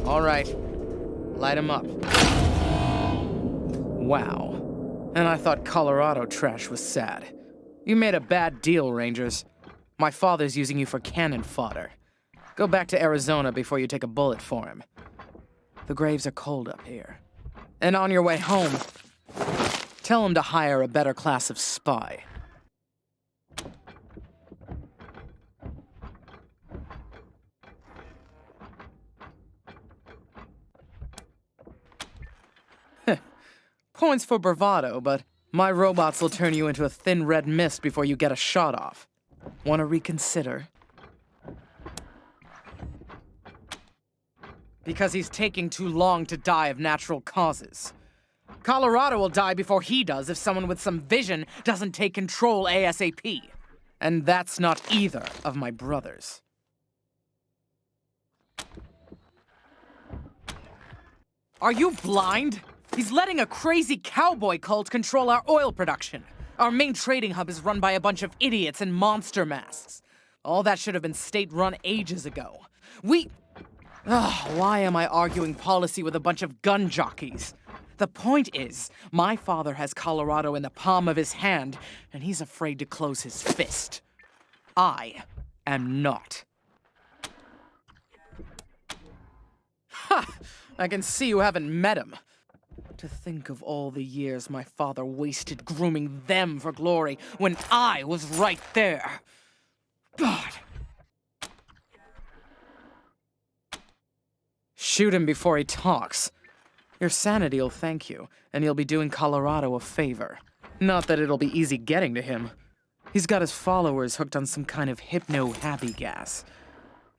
All right. Light him up. Wow. And I thought Colorado trash was sad. You made a bad deal, Rangers. My father's using you for cannon fodder. Go back to Arizona before you take a bullet for him. The graves are cold up here. And on your way home, tell him to hire a better class of spy. Points for bravado, but my robots will turn you into a thin red mist before you get a shot off. Want to reconsider? Because he's taking too long to die of natural causes. Colorado will die before he does if someone with some vision doesn't take control ASAP. And that's not either of my brothers. Are you blind? He's letting a crazy cowboy cult control our oil production. Our main trading hub is run by a bunch of idiots in monster masks. All that should have been state-run ages ago. Why am I arguing policy with a bunch of gun jockeys? The point is, my father has Colorado in the palm of his hand, and he's afraid to close his fist. I am not. Ha! I can see you haven't met him. To think of all the years my father wasted grooming them for glory when I was right there. God. Shoot him before he talks. Your sanity will thank you, and you'll be doing Colorado a favor. Not that it'll be easy getting to him. He's got his followers hooked on some kind of hypno-happy gas.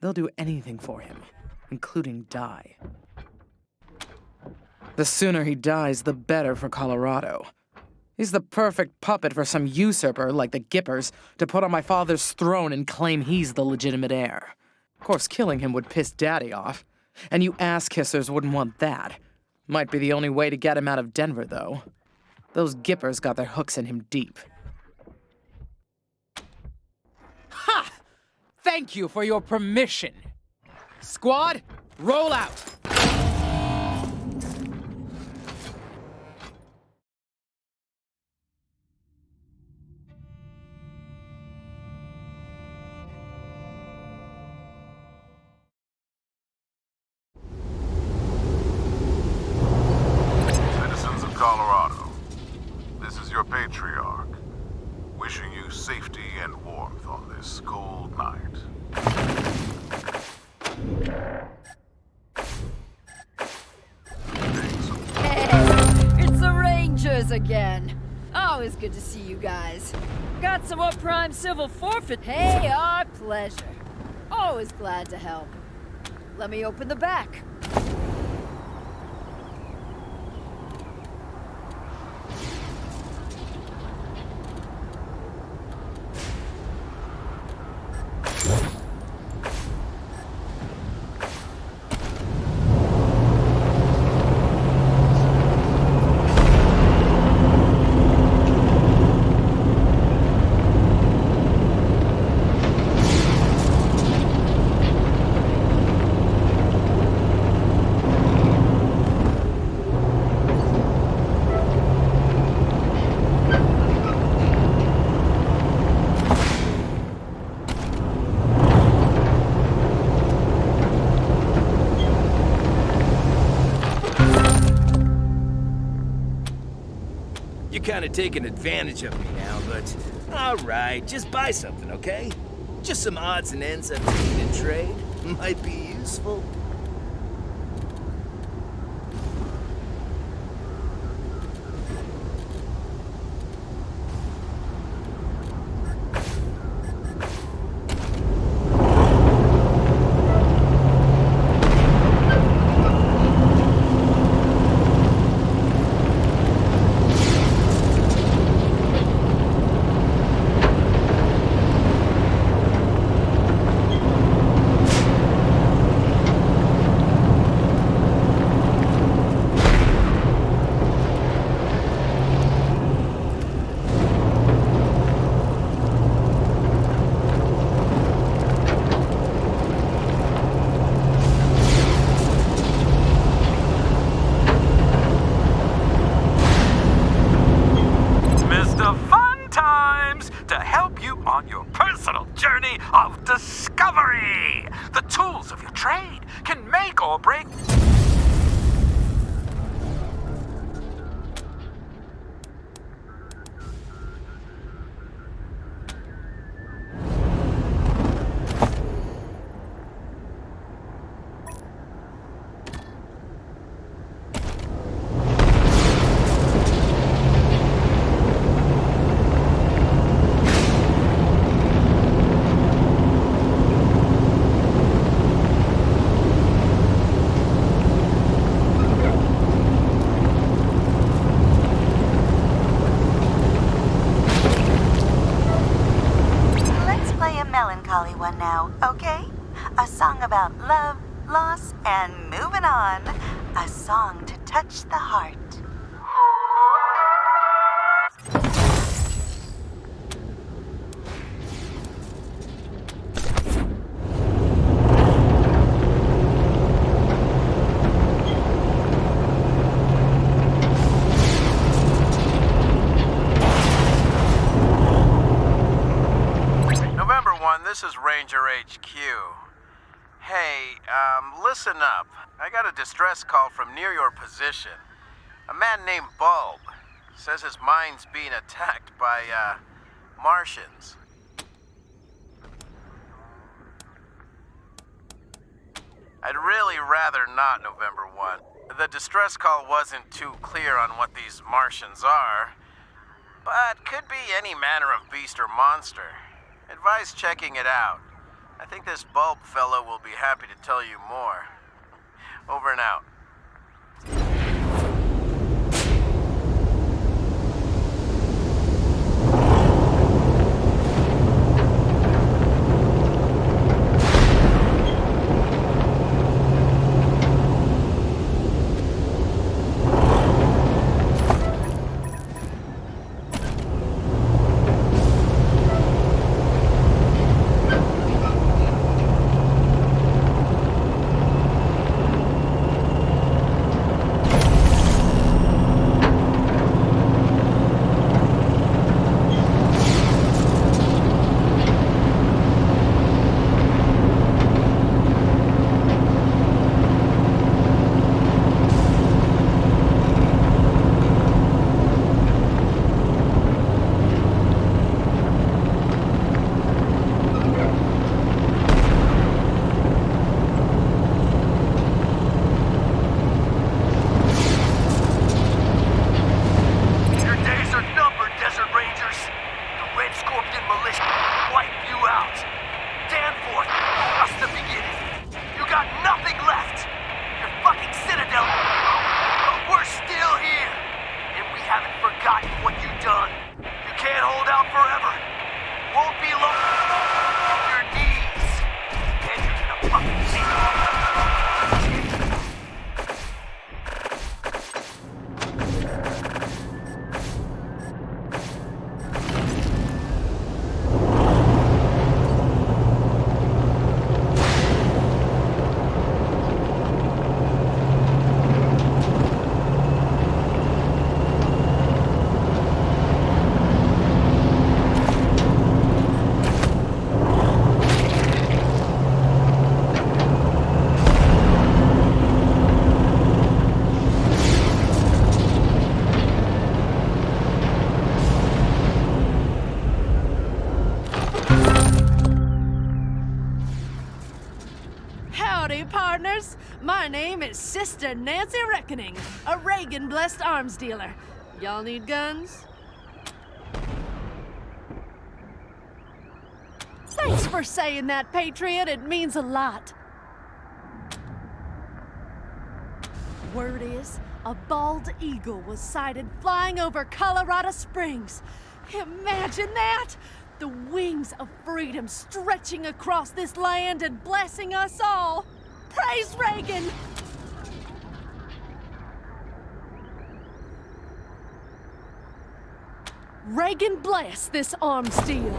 They'll do anything for him, including die. The sooner he dies, the better for Colorado. He's the perfect puppet for some usurper like the Gippers to put on my father's throne and claim he's the legitimate heir. Of course, killing him would piss Daddy off, and you ass-kissers wouldn't want that. Might be the only way to get him out of Denver, though. Those Gippers got their hooks in him deep. Ha! Thank you for your permission. Squad, roll out! Colorado, this is your patriarch, wishing you safety and warmth on this cold night. Hey, it's the Rangers again. Always good to see you guys. Got some more prime civil forfeit. Hey, our pleasure. Always glad to help. Let me open the back. You're kinda taking advantage of me now, but alright, just buy something, okay? Just some odds and ends I've seen in trade. Might be useful. about love, loss, and moving on. A song to touch the heart. November 1, this is Ranger HQ. Hey, listen up. I got a distress call from near your position. A man named Bulb says his mine's being attacked by, Martians. I'd really rather not, November 1. The distress call wasn't too clear on what these Martians are, but could be any manner of beast or monster. Advise checking it out. I think this Bulb fellow will be happy to tell you more. Over and out. Partners, my name is Sister Nancy Reckoning, a Reagan-blessed arms dealer. Y'all need guns? Thanks for saying that, Patriot. It means a lot. Word is, a bald eagle was sighted flying over Colorado Springs. Imagine that! The wings of freedom stretching across this land and blessing us all. Praise Reagan! Reagan bless this arms deal.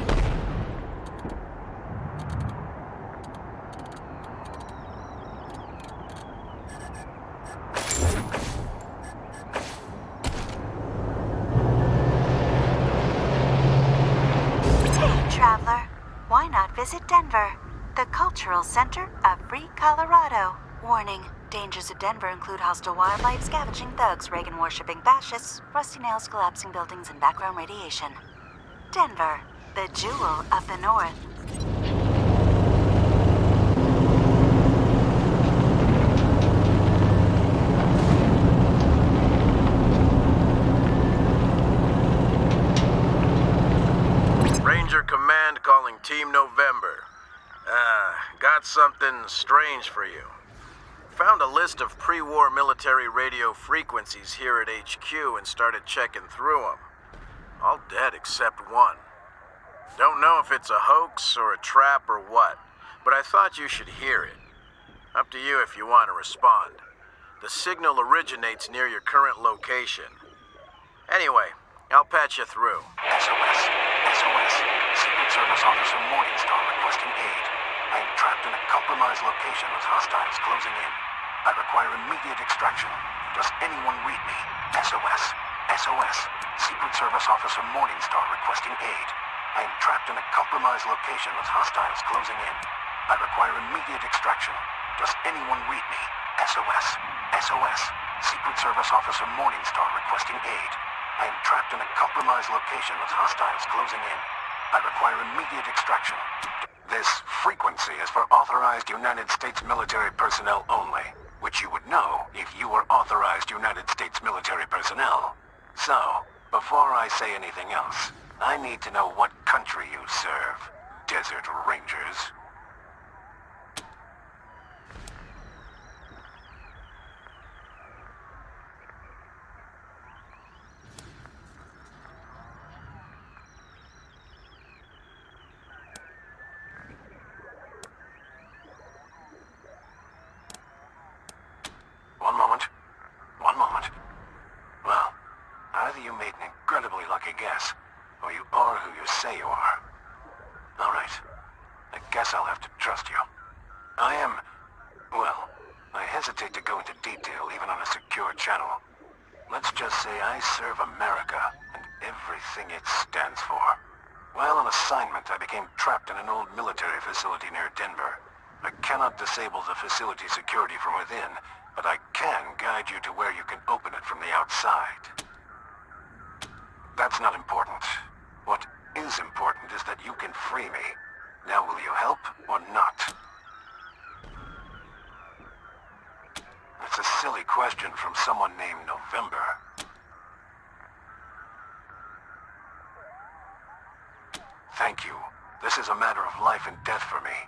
Hey, traveler. Why not visit Denver, the cultural center of free Colorado? Warning, dangers of Denver include hostile wildlife, scavenging thugs, Reagan-worshipping fascists, rusty nails, collapsing buildings, and background radiation. Denver, the jewel of the North. Ranger Command calling Team November. Got something strange for you. Found a list of pre-war military radio frequencies here at HQ and started checking through them. All dead except one. Don't know if it's a hoax or a trap or what, but I thought you should hear it. Up to you if you want to respond. The signal originates near your current location. Anyway, I'll patch you through. SOS. SOS. Secret Service Officer Morningstar requesting aid. I am trapped in a compromised location with hostiles closing in. I require immediate extraction. Does anyone read me? SOS. SOS. Secret Service Officer Morningstar requesting aid. I am trapped in a compromised location with hostiles closing in. I require immediate extraction. Does anyone read me? SOS. SOS. Secret Service Officer Morningstar requesting aid. I am trapped in a compromised location with hostiles closing in. I require immediate extraction. This frequency is for authorized United States military personnel only, which you would know if you were authorized United States military personnel. So, before I say anything else, I need to know what country you serve, Desert Rangers. One moment. Well, either you made an incredibly lucky guess, or you are who you say you are. All right. I guess I'll have to trust you. Well, I hesitate to go into detail even on a secure channel. Let's just say I serve America and everything it stands for. While on assignment, I became trapped in an old military facility near Denver. I cannot disable the facility security from within, but I can guide you to where you can open it from the outside. That's not important. What is important is that you can free me. Now will you help or not? That's a silly question from someone named November. Thank you. This is a matter of life and death for me.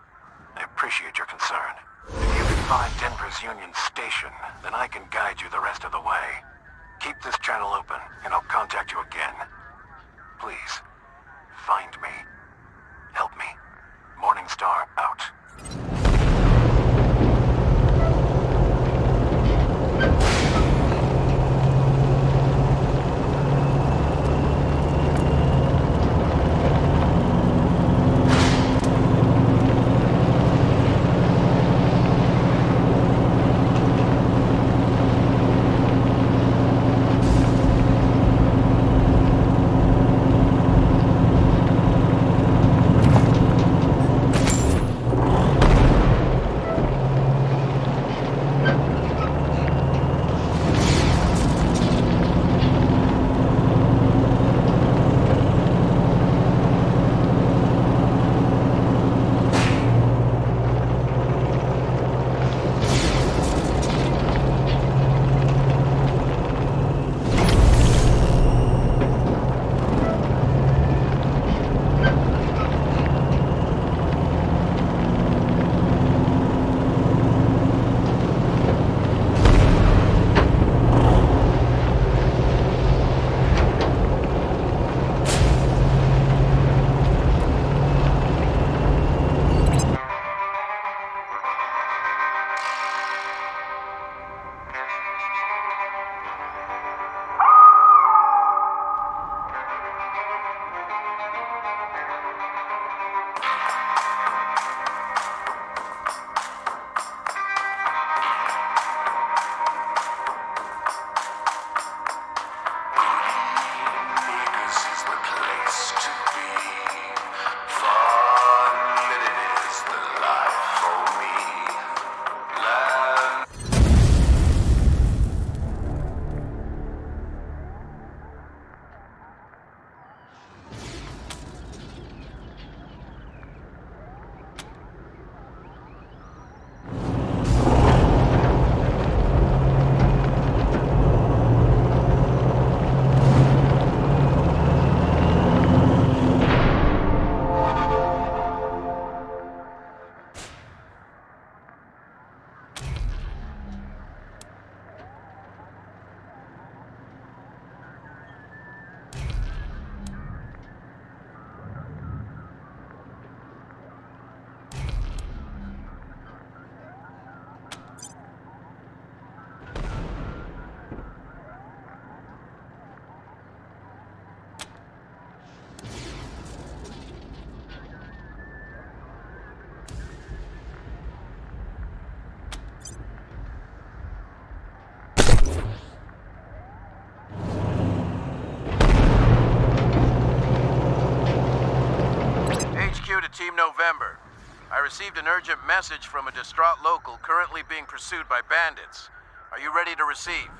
I appreciate your concern. If you can find Denver's Union Station, then I can guide you the rest of the way. Keep this channel open, and I'll contact you again. Please, find me. Help me. Morningstar out. Team November. I received an urgent message from a distraught local currently being pursued by bandits. Are you ready to receive?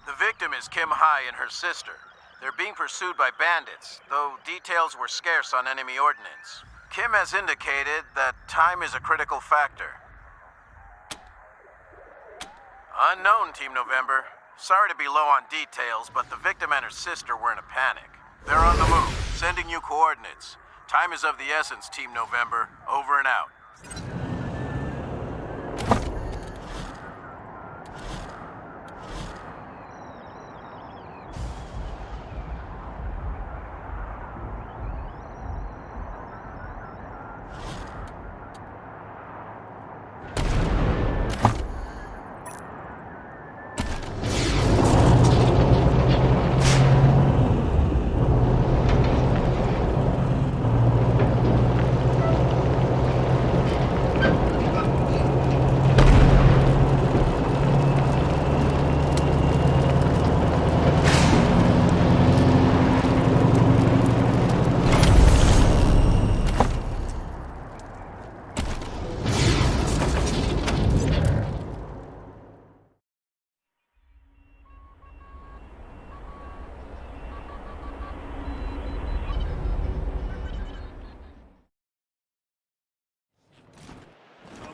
The victim is Kim Hai and her sister. They're being pursued by bandits, though details were scarce on enemy ordnance. Kim has indicated that time is a critical factor. Unknown, Team November. Sorry to be low on details, but the victim and her sister were in a panic. They're on the move, sending you coordinates. Time is of the essence, Team November. Over and out.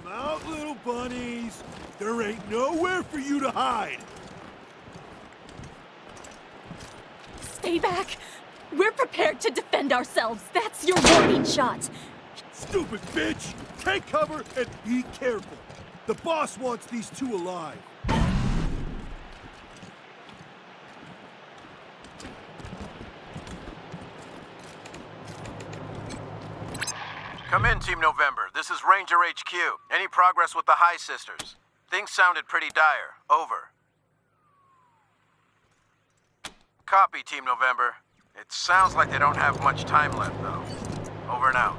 Come out, little bunnies! There ain't nowhere for you to hide! Stay back! We're prepared to defend ourselves. That's your warning shot. Stupid bitch! Take cover and be careful. The boss wants these two alive. Come in, Team November. This is Ranger HQ. Any progress with the High Sisters? Things sounded pretty dire. Over. Copy, Team November. It sounds like they don't have much time left, though. Over and out.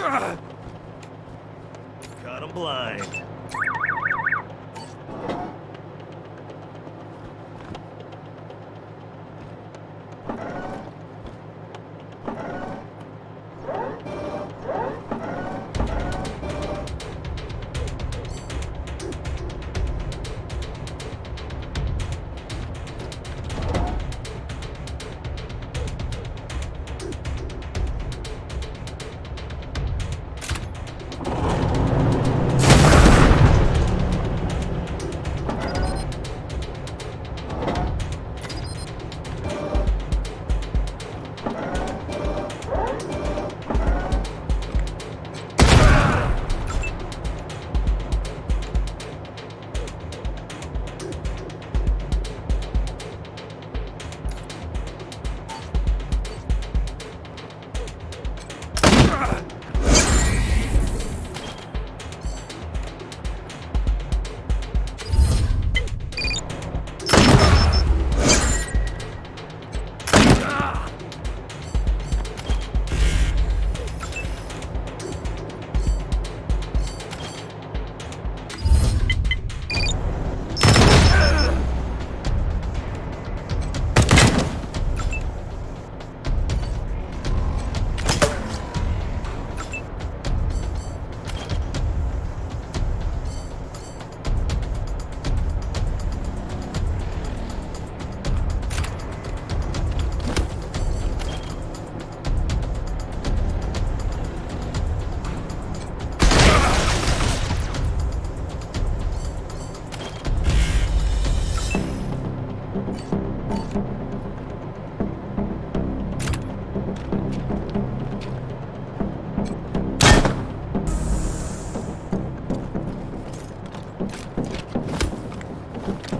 Caught him blind.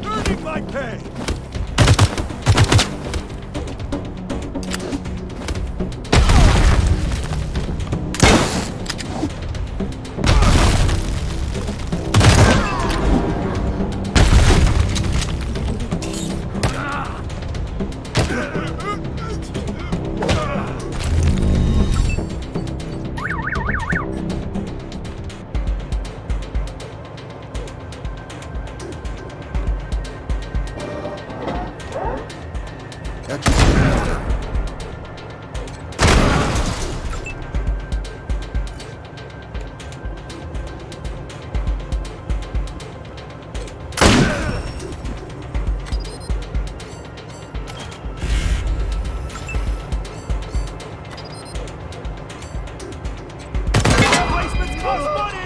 Earning my pay! Replacements cost money!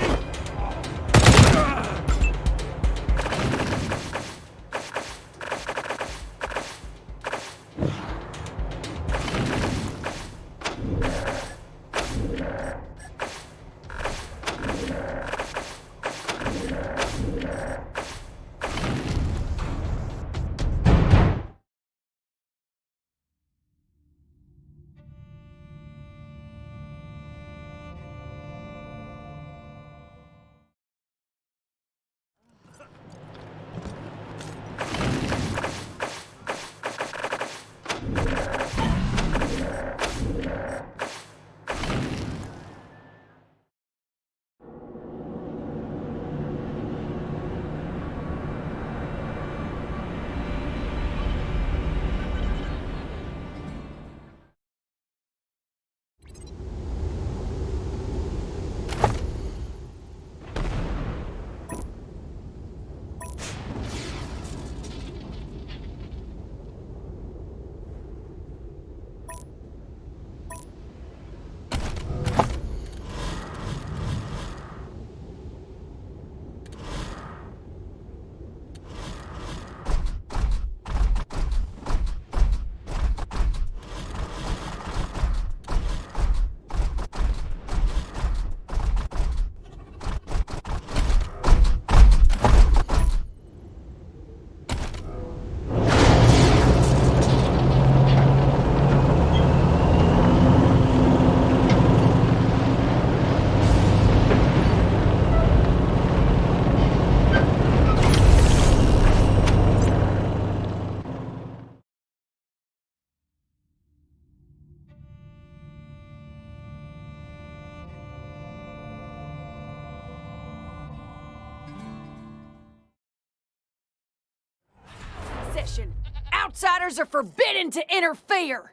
discretion. Outsiders are forbidden to interfere.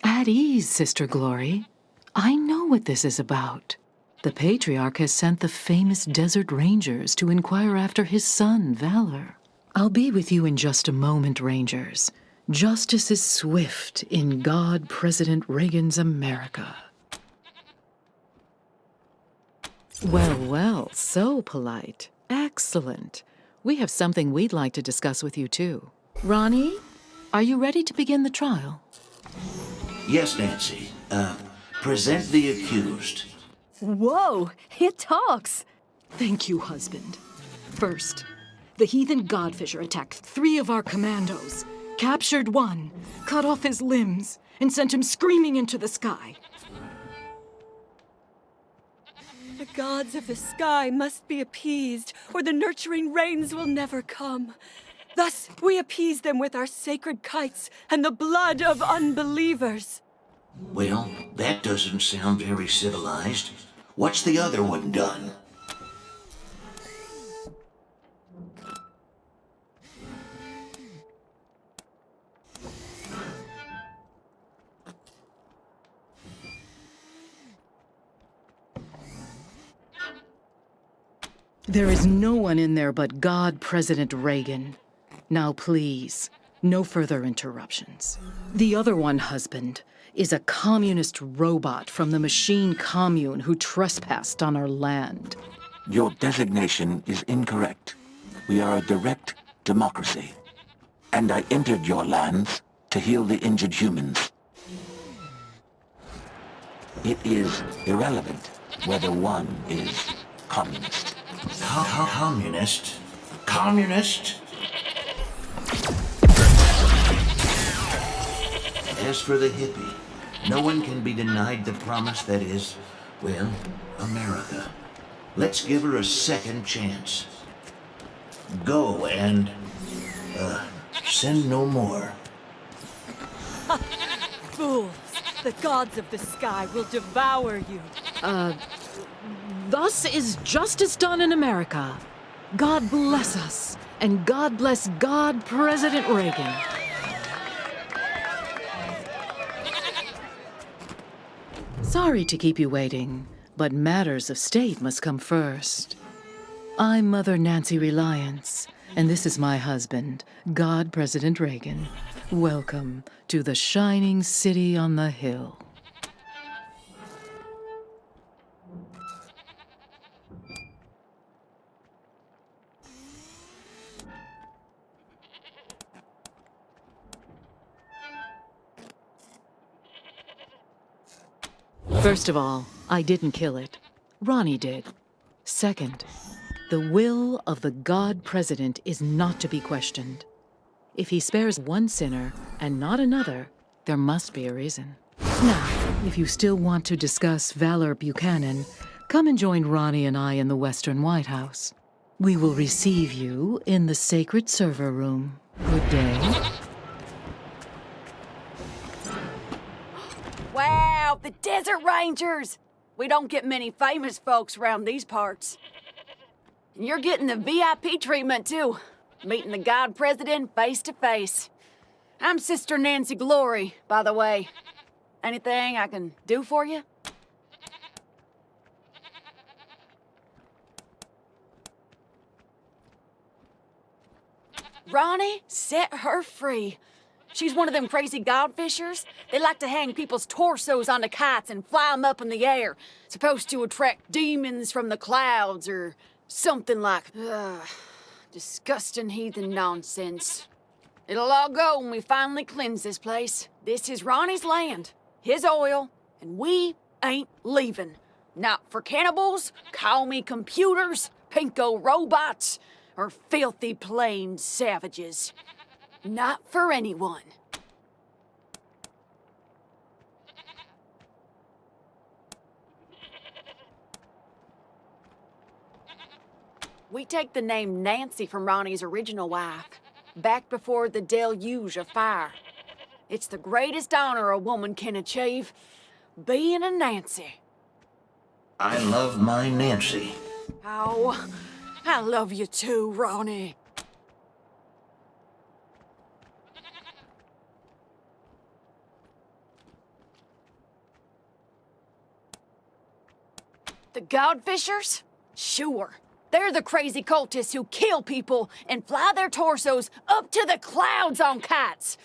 At ease, Sister Glory. I know what this is about. The Patriarch has sent the famous Desert Rangers to inquire after his son, Valor. I'll be with you in just a moment, Rangers. Justice is swift in God President Reagan's America. Well, well, so polite. Excellent. We have something we'd like to discuss with you, too. Ronnie, are you ready to begin the trial? Yes, Nancy. Present the accused. Whoa, it talks. Thank you, husband. First, the heathen Godfisher attacked 3 of our commandos, captured 1, cut off his limbs, and sent him screaming into the sky. The gods of the sky must be appeased, or the nurturing rains will never come. Thus, we appease them with our sacred kites and the blood of unbelievers. Well, that doesn't sound very civilized. What's the other one done? There is no one in there but God President Reagan. Now please, no further interruptions. The other one, husband, is a communist robot from the machine commune who trespassed on our land. Your designation is incorrect. We are a direct democracy. And I entered your lands to heal the injured humans. It is irrelevant whether one is communist. Communist? Communist? As for the hippie, no one can be denied the promise that is, well, America. Let's give her a second chance. Go and, send no more. Fools! The gods of the sky will devour you. Thus is justice done in America. God bless us, and God bless God President Reagan. Sorry to keep you waiting, but matters of state must come first. I'm Mother Nancy Reliance, and this is my husband, God President Reagan. Welcome to the shining city on the hill. First of all, I didn't kill it. Ronnie did. Second, the will of the God President is not to be questioned. If he spares one sinner and not another, there must be a reason. Now, if you still want to discuss Valor Buchanan, come and join Ronnie and I in the Western White House. We will receive you in the sacred server room. Good day. Wow, the Desert Rangers! We don't get many famous folks around these parts. And you're getting the VIP treatment, too. Meeting the God President face to face. I'm Sister Nancy Glory, by the way. Anything I can do for you? Ronnie, set her free. She's one of them crazy godfishers. They like to hang people's torsos onto kites and fly them up in the air. Supposed to attract demons from the clouds or something like... disgusting heathen nonsense. It'll all go when we finally cleanse this place. This is Ronnie's land, his oil, and we ain't leaving. Not for cannibals, call me computers, pinko robots, or filthy plain savages. Not for anyone. We take the name Nancy from Ronnie's original wife, back before the deluge of fire. It's the greatest honor a woman can achieve, being a Nancy. I love my Nancy. Oh, I love you too, Ronnie. The Godfishers? Sure. They're the crazy cultists who kill people and fly their torsos up to the clouds on kites.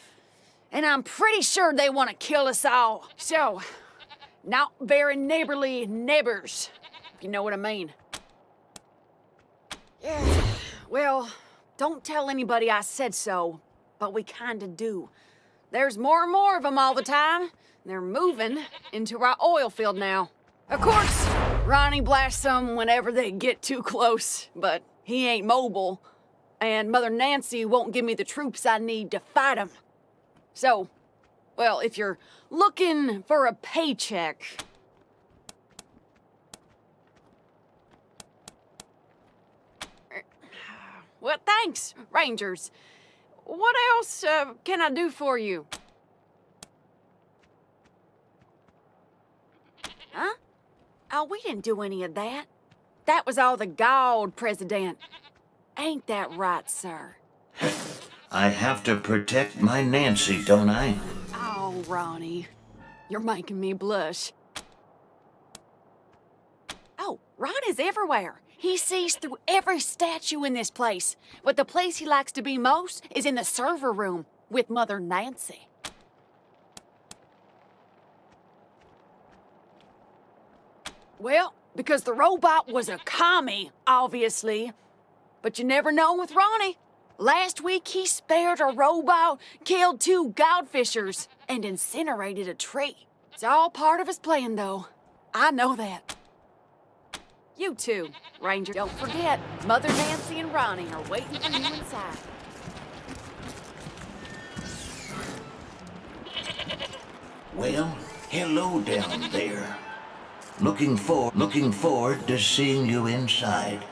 And I'm pretty sure they want to kill us all. So, not very neighborly neighbors, if you know what I mean. Yeah, well, don't tell anybody I said so, but we kinda do. There's more and more of them all the time. They're moving into our oil field now. Of course, Ronnie blasts them whenever they get too close, but he ain't mobile, and Mother Nancy won't give me the troops I need to fight him. So, well, if you're looking for a paycheck... Well, thanks, Rangers. What else can I do for you? Huh? Oh, we didn't do any of that. That was all the God President. Ain't that right, sir? I have to protect my Nancy, don't I? Oh, Ronnie. You're making me blush. Oh, Ron is everywhere. He sees through every statue in this place. But the place he likes to be most is in the server room with Mother Nancy. Well, because the robot was a commie, obviously. But you never know with Ronnie. Last week, he spared a robot, killed 2 Godfishers, and incinerated a tree. It's all part of his plan, though. I know that. You too, Ranger. Don't forget, Mother Nancy and Ronnie are waiting for you inside. Well, hello down there. Looking forward to seeing you inside.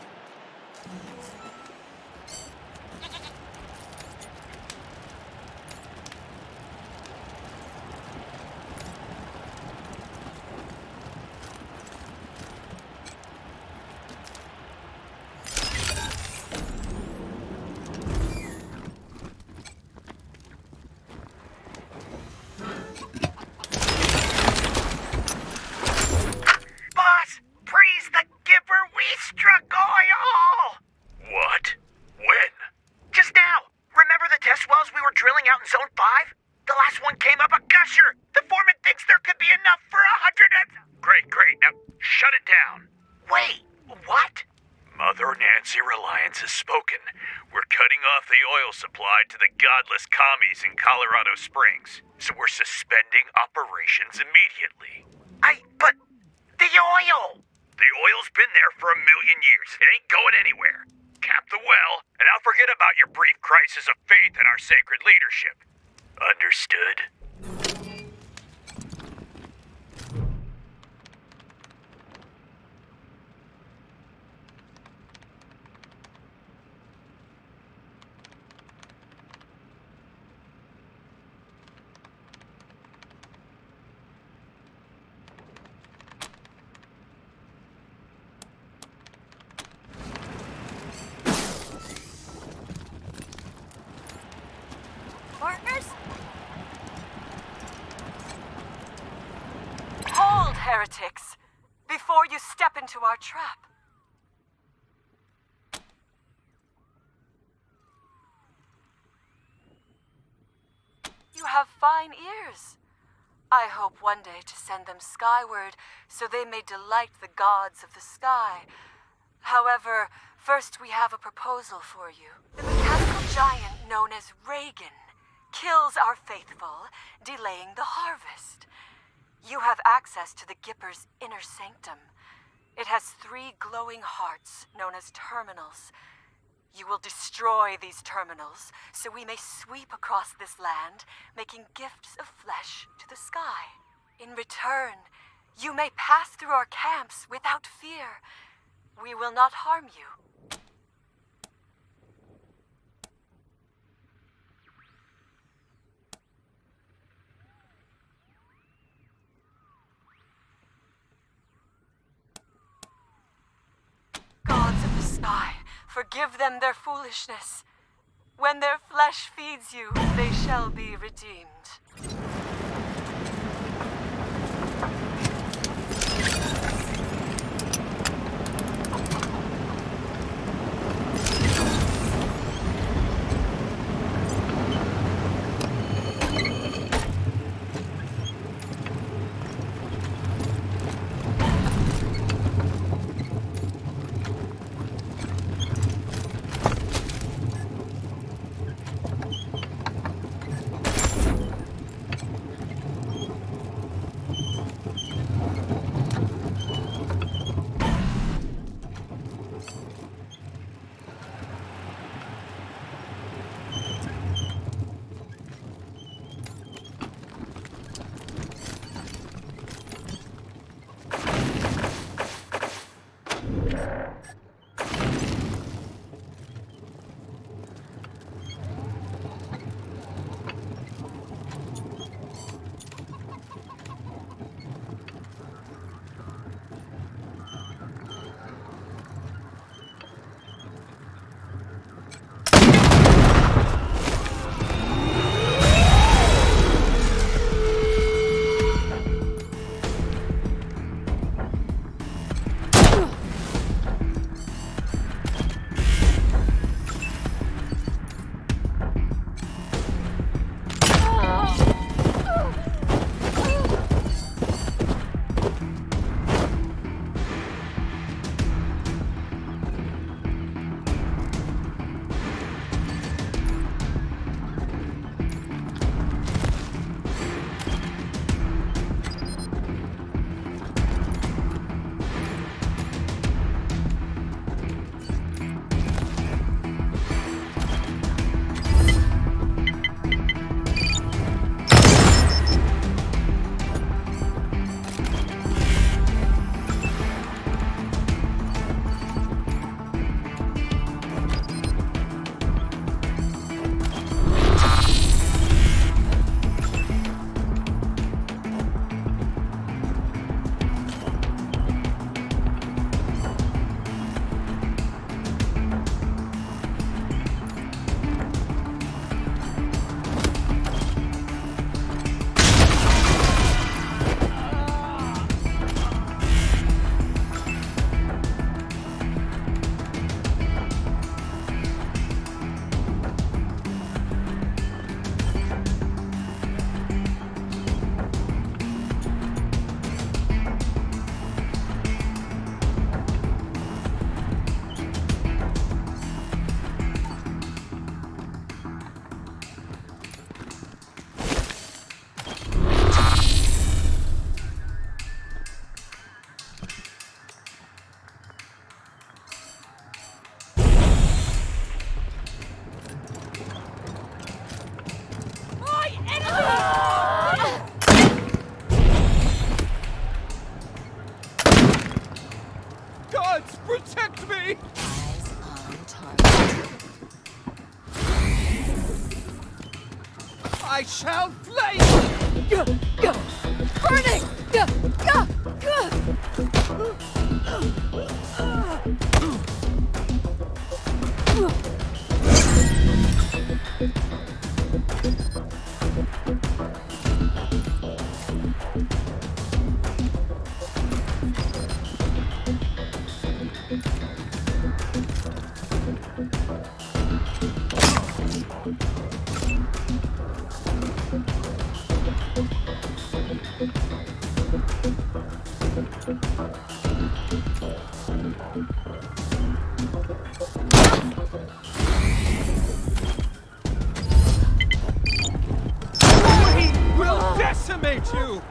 Supply to the godless commies in Colorado Springs, so we're suspending operations immediately. But the oil! The oil's been there for 1,000,000 years. It ain't going anywhere. Cap the well, and I'll forget about your brief crisis of faith in our sacred leadership. Understood? Partners? Hold, heretics, before you step into our trap. You have fine ears. I hope one day to send them skyward so they may delight the gods of the sky. However, first we have a proposal for you. The mechanical giant known as Reagan kills our faithful, delaying the harvest. You have access to the Gipper's inner sanctum. It has 3 glowing hearts known as terminals. You will destroy these terminals so we may sweep across this land, making gifts of flesh to the sky. In return, you may pass through our camps without fear. We will not harm you. Gods of the sky, forgive them their foolishness. When their flesh feeds you, they shall be redeemed. Protect me! Eyes on target. I shall flame! Burning! We will decimate you!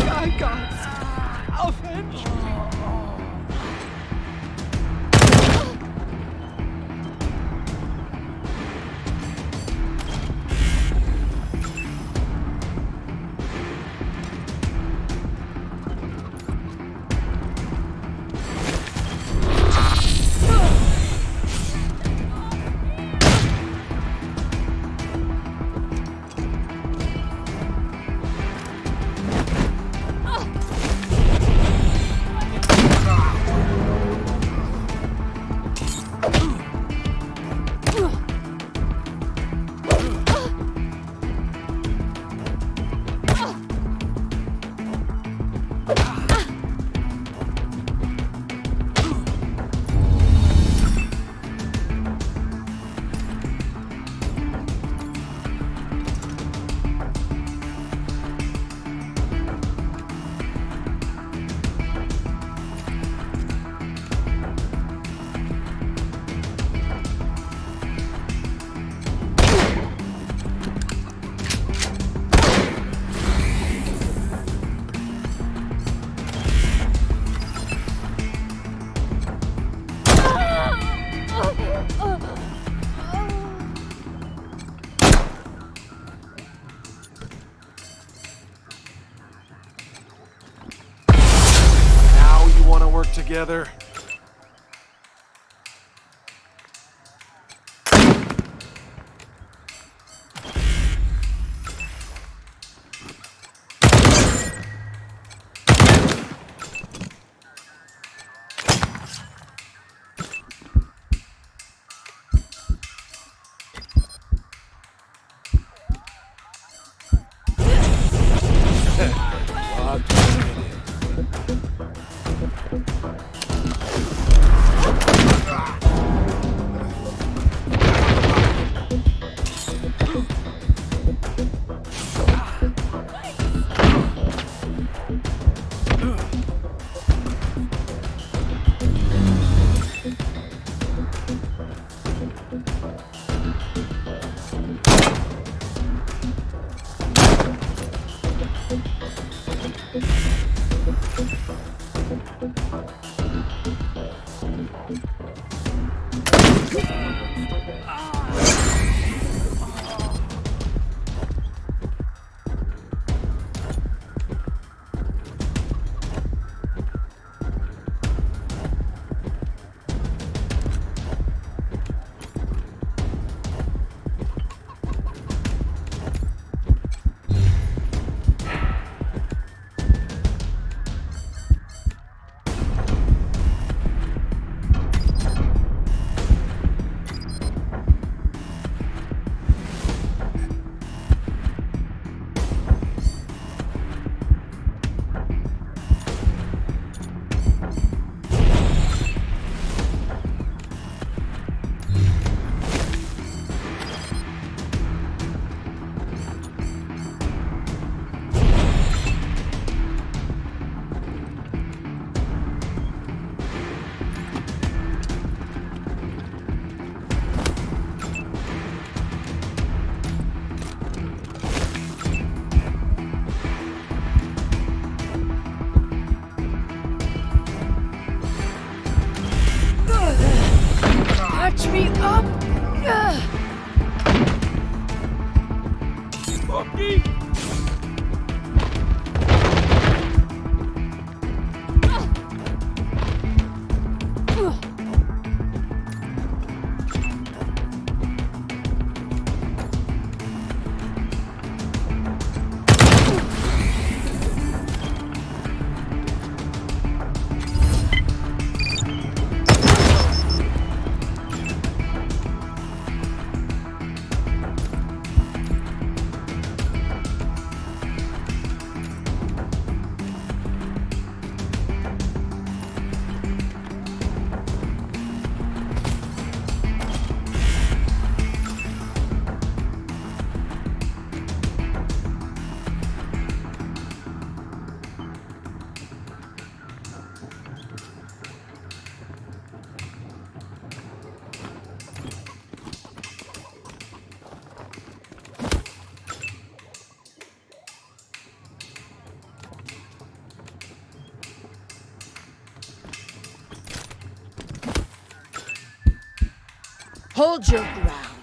My gods! Avenge me! Now you want to work together? me up! Bucky! Hold your ground.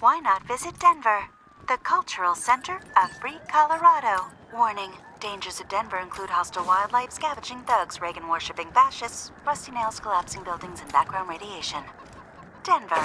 why not visit Denver, the cultural center of free Colorado? Warning, dangers of Denver include hostile wildlife, scavenging thugs, Reagan-worshipping fascists, rusty nails, collapsing buildings, and background radiation. Denver.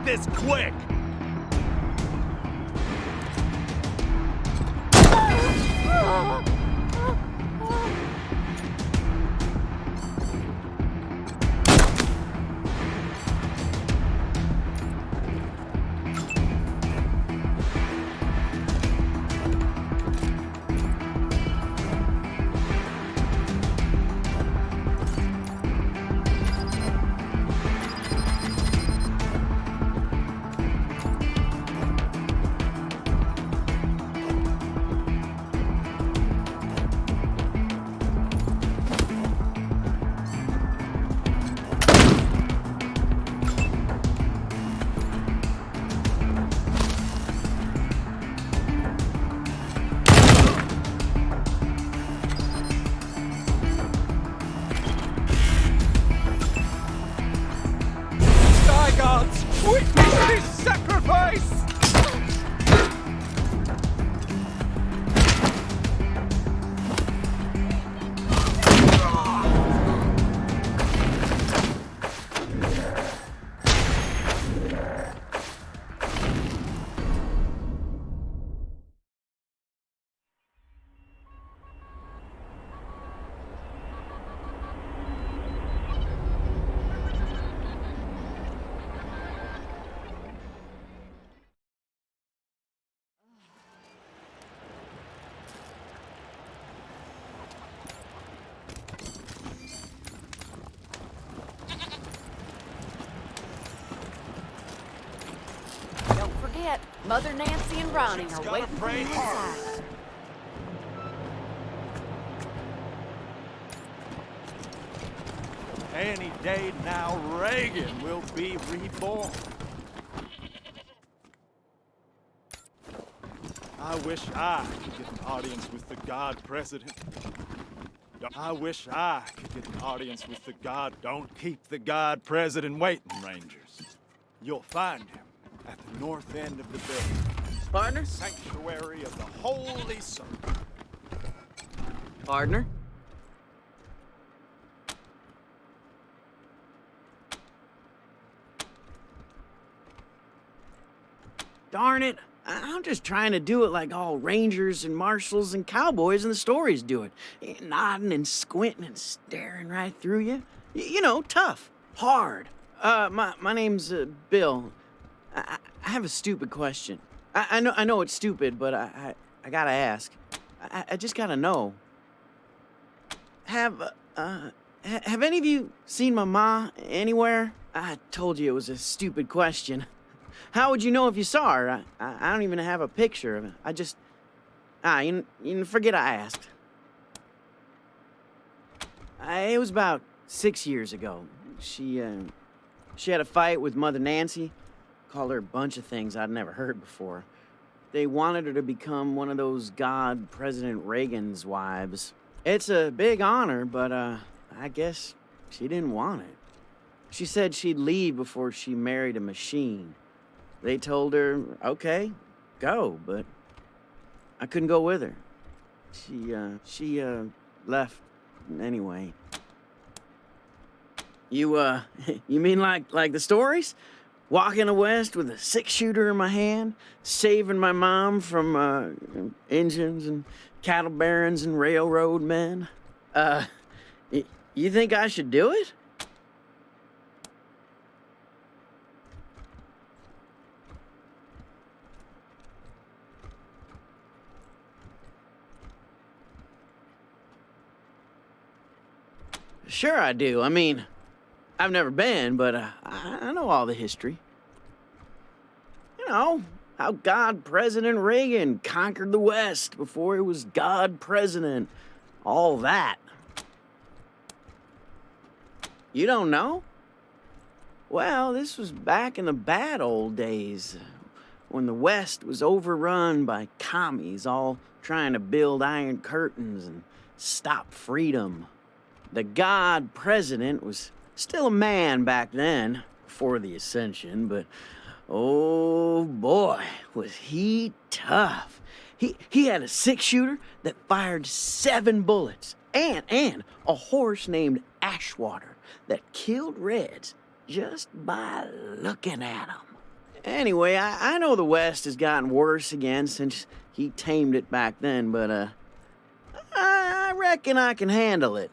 this quick! ahead. Mother Nancy and Ronnie Just are gotta waiting for pray you hard. inside. Any day now, Reagan will be reborn. I wish I could get an audience with the God President. I wish I could get an audience with the God. Don't keep the God President waiting, Rangers. You'll find him at the north end of the building. Partner? Sanctuary of the Holy Circle. Partner? Darn it. I'm just trying to do it like all rangers and marshals and cowboys in the stories do it. Nodding and squinting and staring right through you. You know, tough, hard. My name's Bill. I have a stupid question. I know it's stupid, but I gotta ask. I just gotta know. Have any of you seen my ma anywhere? I told you it was a stupid question. How would you know if you saw her? I don't even have a picture of her. I just... you forget I asked. It was about 6 years ago. She had a fight with Mother Nancy. Called her a bunch of things I'd never heard before. They wanted her to become one of those God President Reagan's wives. It's a big honor, but I guess she didn't want it. She said she'd leave before she married a machine. They told her, okay, go, but I couldn't go with her. She left anyway. You mean like the stories? Walking the West with a 6-shooter in my hand, saving my mom from engines and cattle barons and railroad men? You think I should do it? Sure I do. I mean, I've never been, but I know all the history. You know, how God President Reagan conquered the West before he was God President. All that. You don't know? Well, this was back in the bad old days, when the West was overrun by commies all trying to build iron curtains and stop freedom. The God President was still a man back then, before the Ascension, but oh boy, was he tough. He had a 6-shooter that fired 7 bullets, and a horse named Ashwater that killed Reds just by looking at them. Anyway, I know the West has gotten worse again since he tamed it back then, but I reckon I can handle it.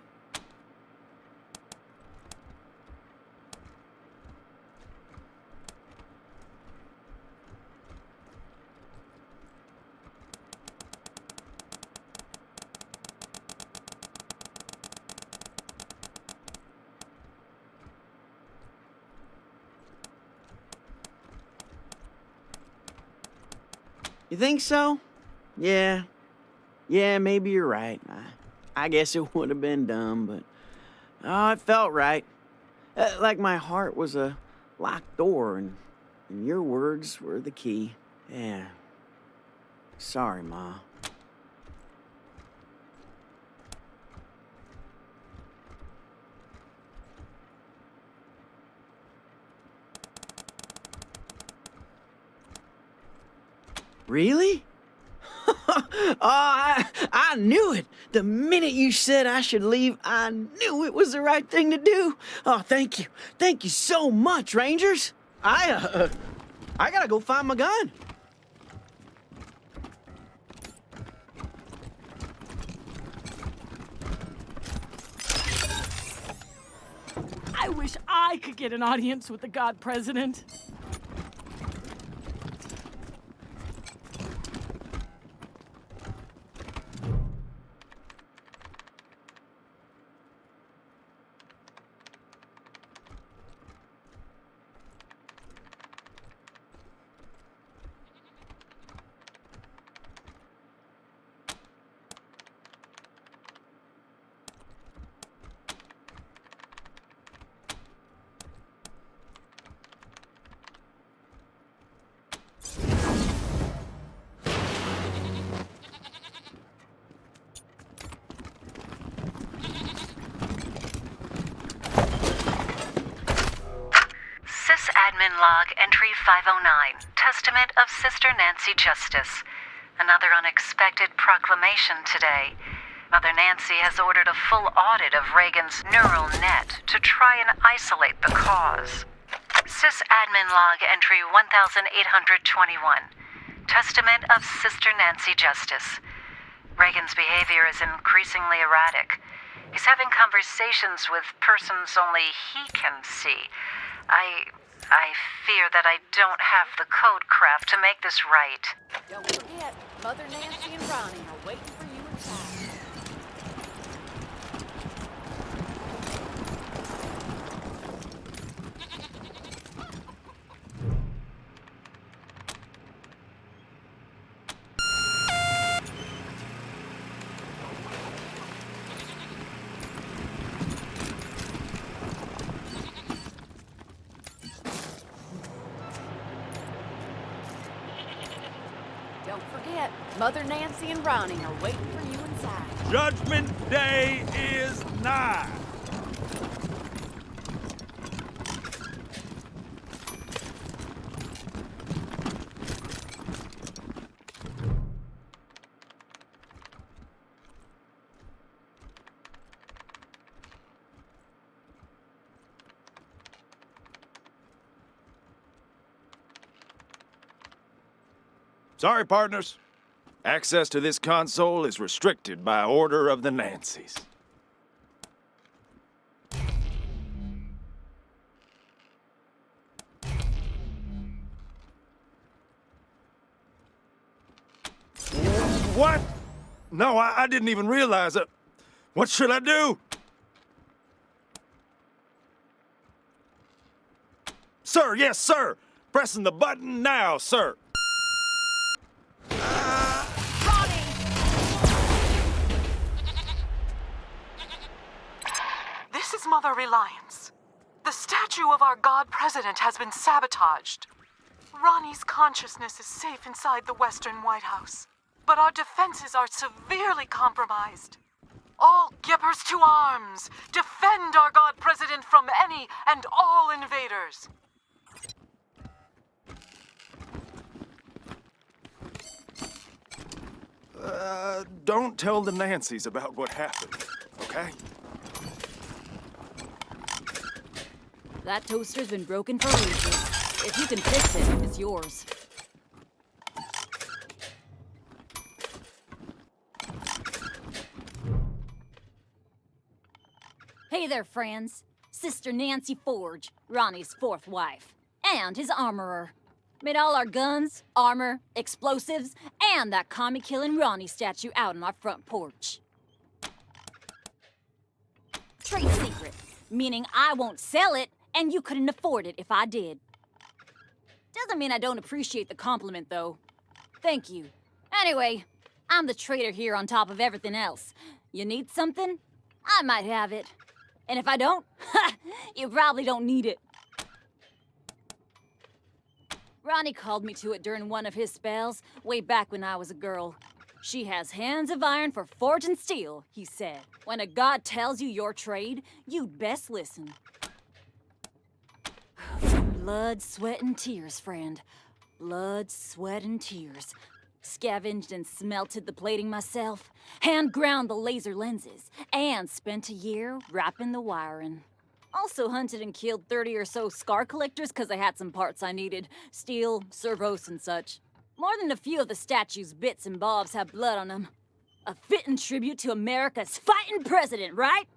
You think so? Yeah, maybe you're right. I guess it would have been dumb, but it felt right. Like my heart was a locked door, and your words were the key. Yeah. Sorry, Ma. Really? I knew it. The minute you said I should leave, I knew it was the right thing to do. Oh, thank you. Thank you so much, Rangers. I gotta go find my gun. I wish I could get an audience with the God President. Admin Log Entry 509, Testament of Sister Nancy Justice. Another unexpected proclamation today. Mother Nancy has ordered a full audit of Reagan's neural net to try and isolate the cause. Sys Admin Log Entry 1821, Testament of Sister Nancy Justice. Reagan's behavior is increasingly erratic. He's having conversations with persons only he can see. I fear that I don't have the code craft to make this right. Don't forget, Mother Nancy and Ronnie are waiting for you inside. Don't forget, Mother Nancy and Ronnie are waiting for you inside. Judgment Day is nigh. Sorry, partners. Access to this console is restricted by order of the Nancys. What? No, I didn't even realize it. What should I do? Sir, yes, sir. Pressing the button now, sir. This is Mother Reliance. The statue of our God President has been sabotaged. Ronnie's consciousness is safe inside the Western White House, but our defenses are severely compromised. All Gippers to arms! Defend our God President from any and all invaders! Don't tell the Nancys about what happened, okay? That toaster's been broken for ages. If you can fix it, it's yours. Hey there, friends. Sister Nancy Forge, Ronnie's fourth wife, and his armorer. Made all our guns, armor, explosives, and that commie-killing Ronnie statue out on our front porch. Trade secret, meaning I won't sell it, and you couldn't afford it if I did. Doesn't mean I don't appreciate the compliment, though. Thank you. Anyway, I'm the trader here on top of everything else. You need something? I might have it. And if I don't, you probably don't need it. Ronnie called me to it during one of his spells, way back when I was a girl. She has hands of iron for forging steel, he said. When a god tells you your trade, you'd best listen. Blood, sweat, and tears, friend. Blood, sweat, and tears. Scavenged and smelted the plating myself, hand ground the laser lenses, and spent a year wrapping the wiring. Also hunted and killed 30 or so scar collectors because I had some parts I needed. Steel, servos, and such. More than a few of the statue's bits and bobs have blood on them. A fitting tribute to America's fighting president, right?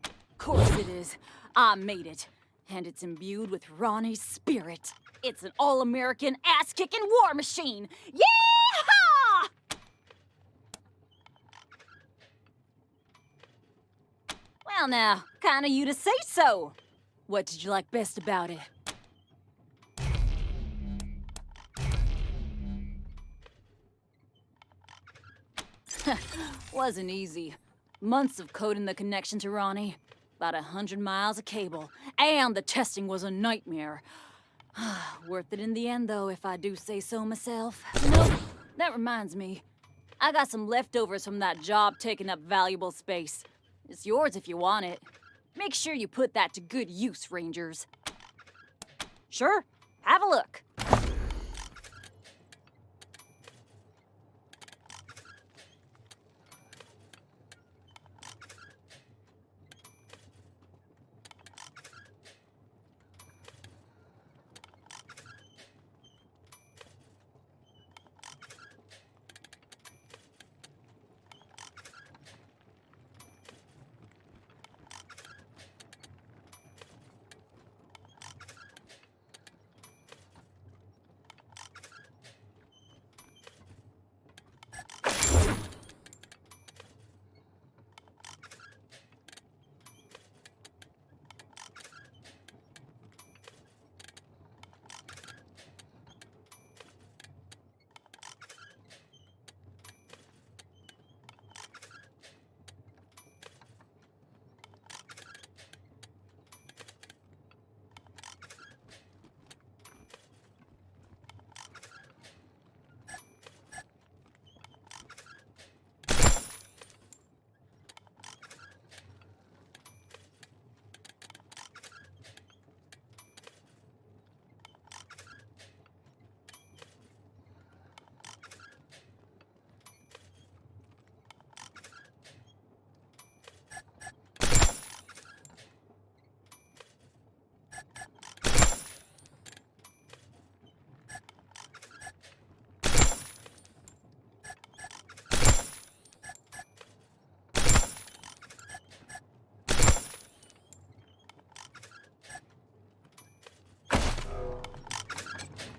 Of course it is. I made it. And it's imbued with Ronnie's spirit. It's an all-American, ass-kicking war machine! Yeehaw! Well now, kinda you to say so. What did you like best about it? Wasn't easy. Months of coding the connection to Ronnie. About 100 miles of cable. And the testing was a nightmare. Worth it in the end, though, if I do say so myself. Nope, that reminds me. I got some leftovers from that job taking up valuable space. It's yours if you want it. Make sure you put that to good use, Rangers. Sure, have a look.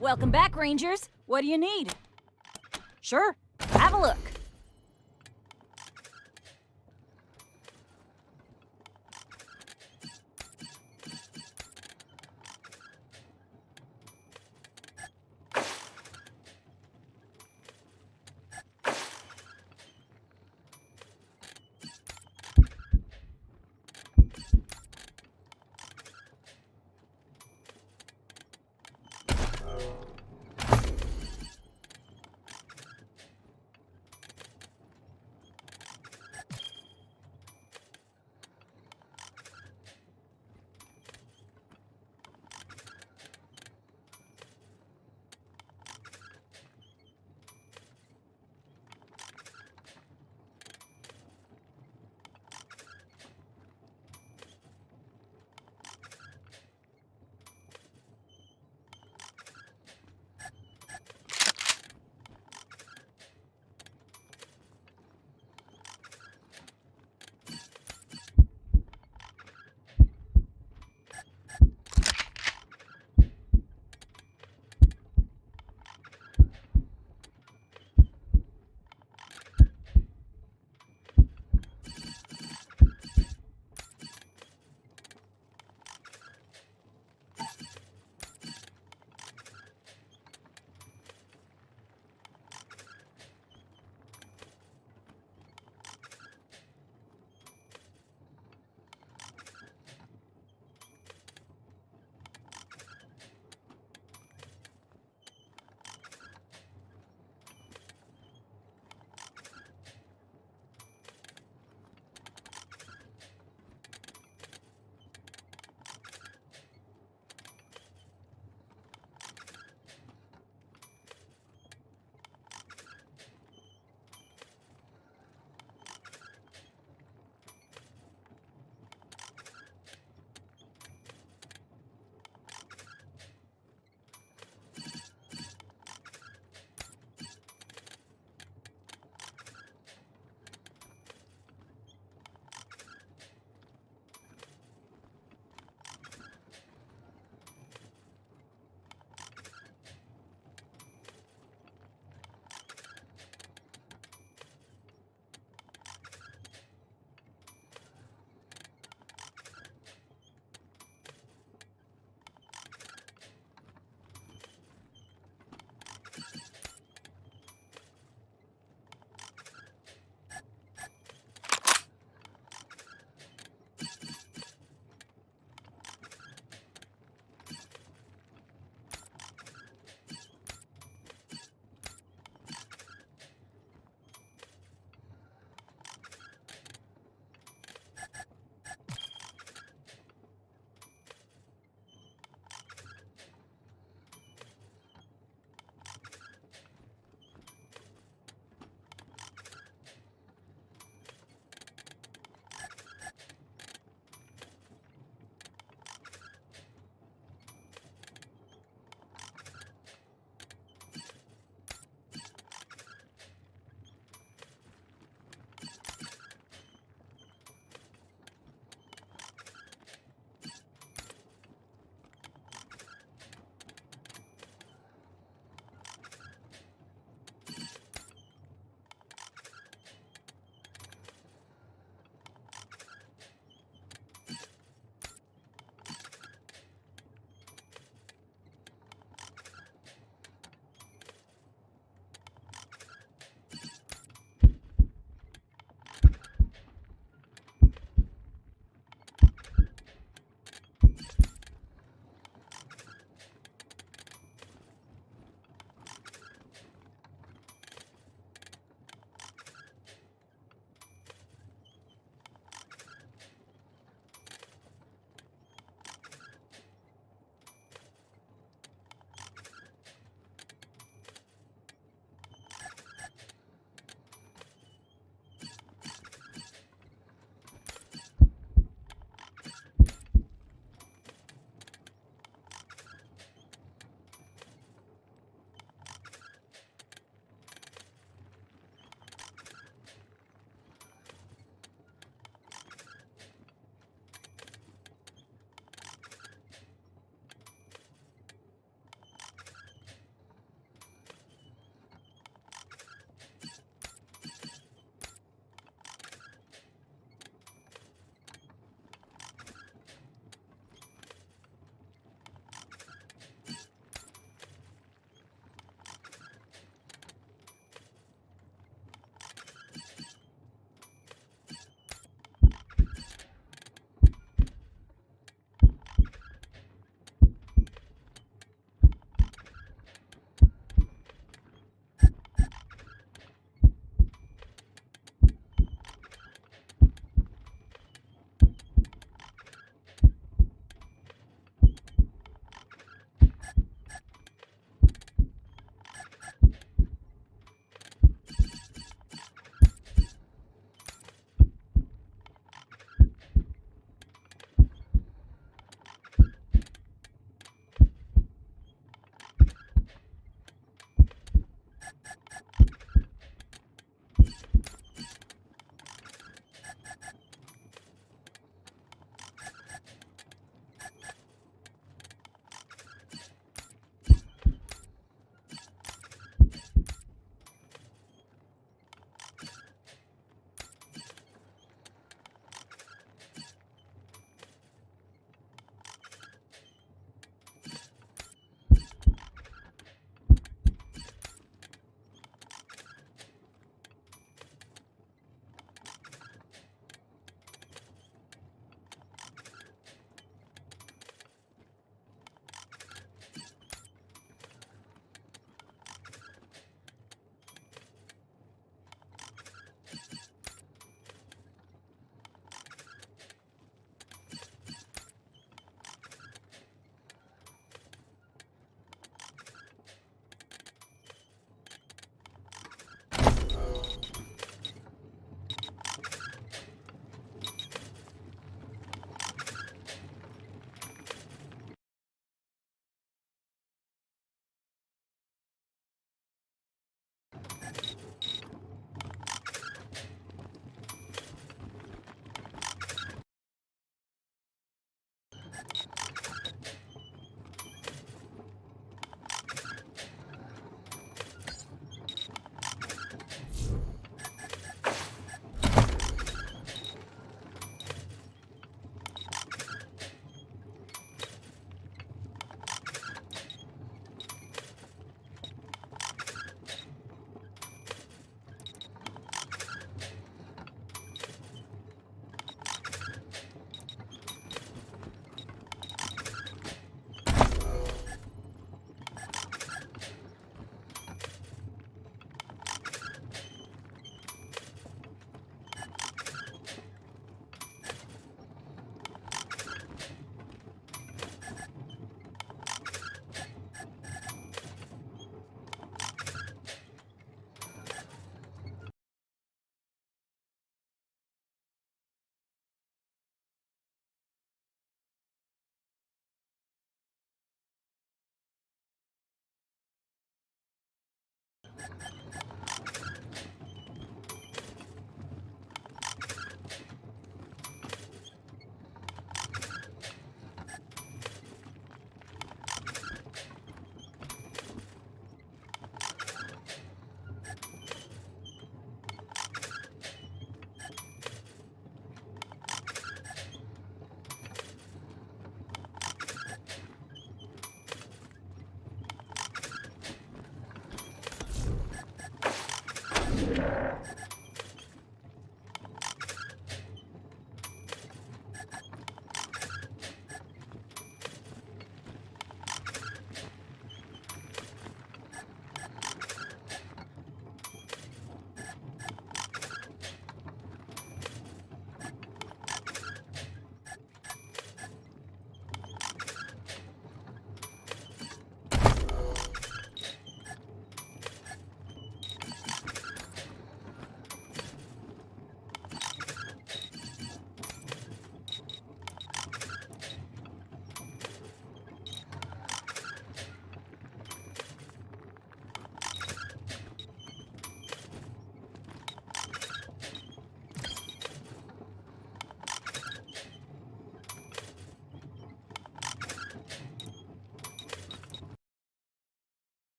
Welcome back, Rangers. What do you need? Sure, have a look.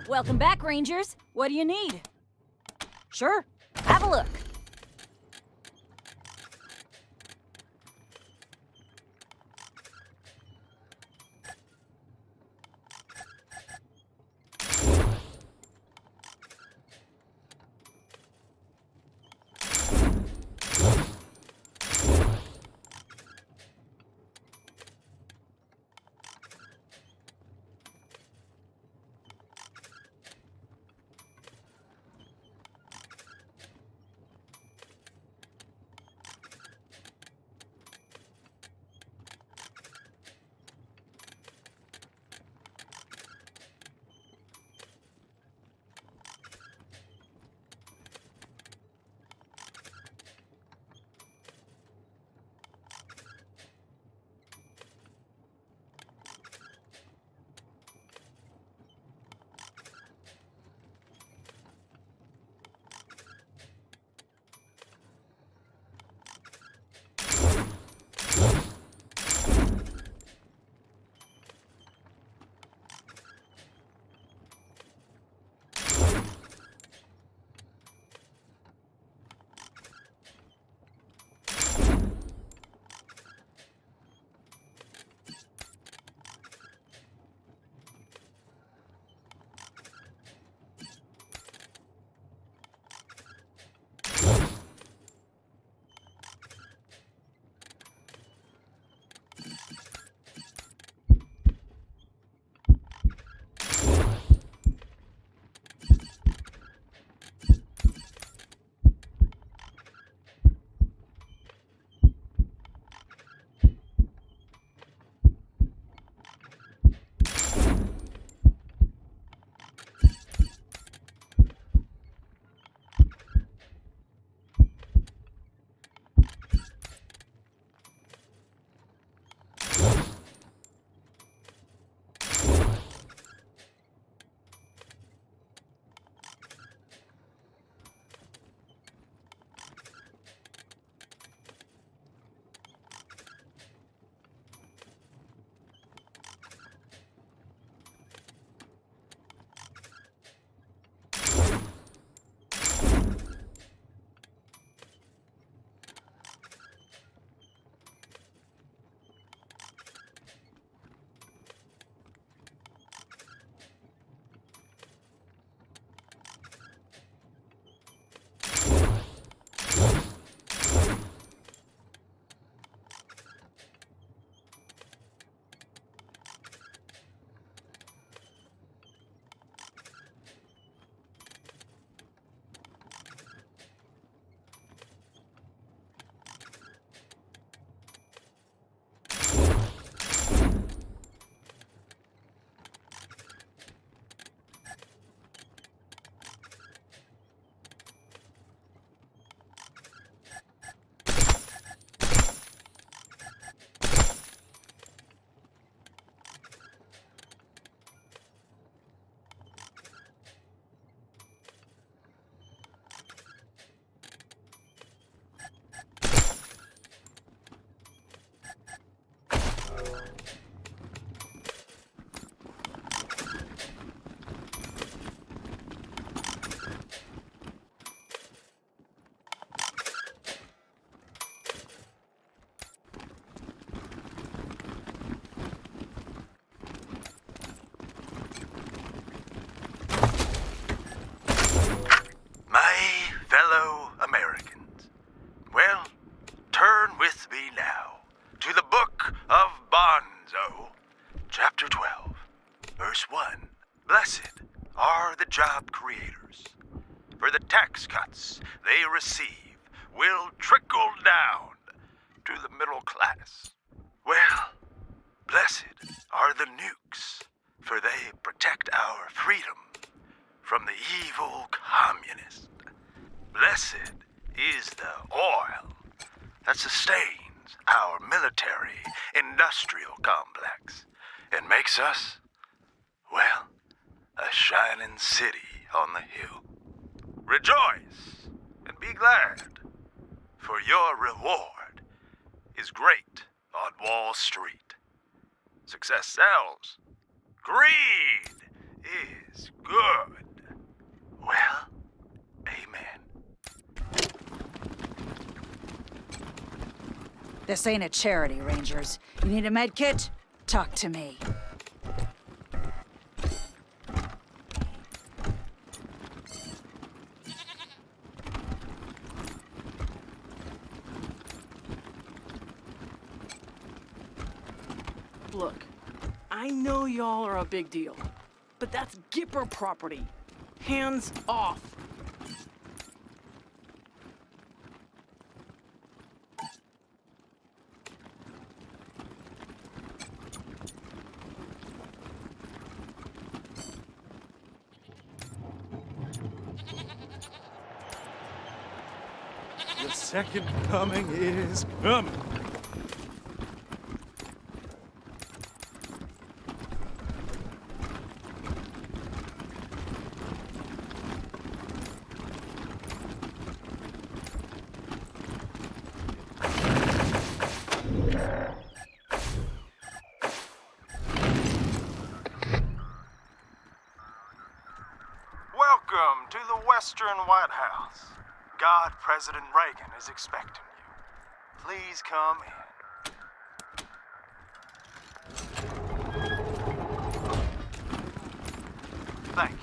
Welcome back, Rangers. What do you need? Sure, have a look. Fellow Americans, well, turn with me now to the Book of Bonzo, chapter 12, verse 1. Blessed are the job creators, for the tax cuts they receive will trickle down to the middle class. Well, blessed are the nukes, for they protect our freedom from the evil communists. Blessed is the oil that sustains our military-industrial complex and makes us, well, a shining city on the hill. Rejoice and be glad, for your reward is great on Wall Street. Success sells. Greed is good. Well, amen. This ain't a charity, Rangers. You need a med kit? Talk to me. Look, I know y'all are a big deal, but that's Gipper property. Hands off. The second coming is coming. Welcome to the Western White House. God President Reagan is expecting you. Please come in. Thank you.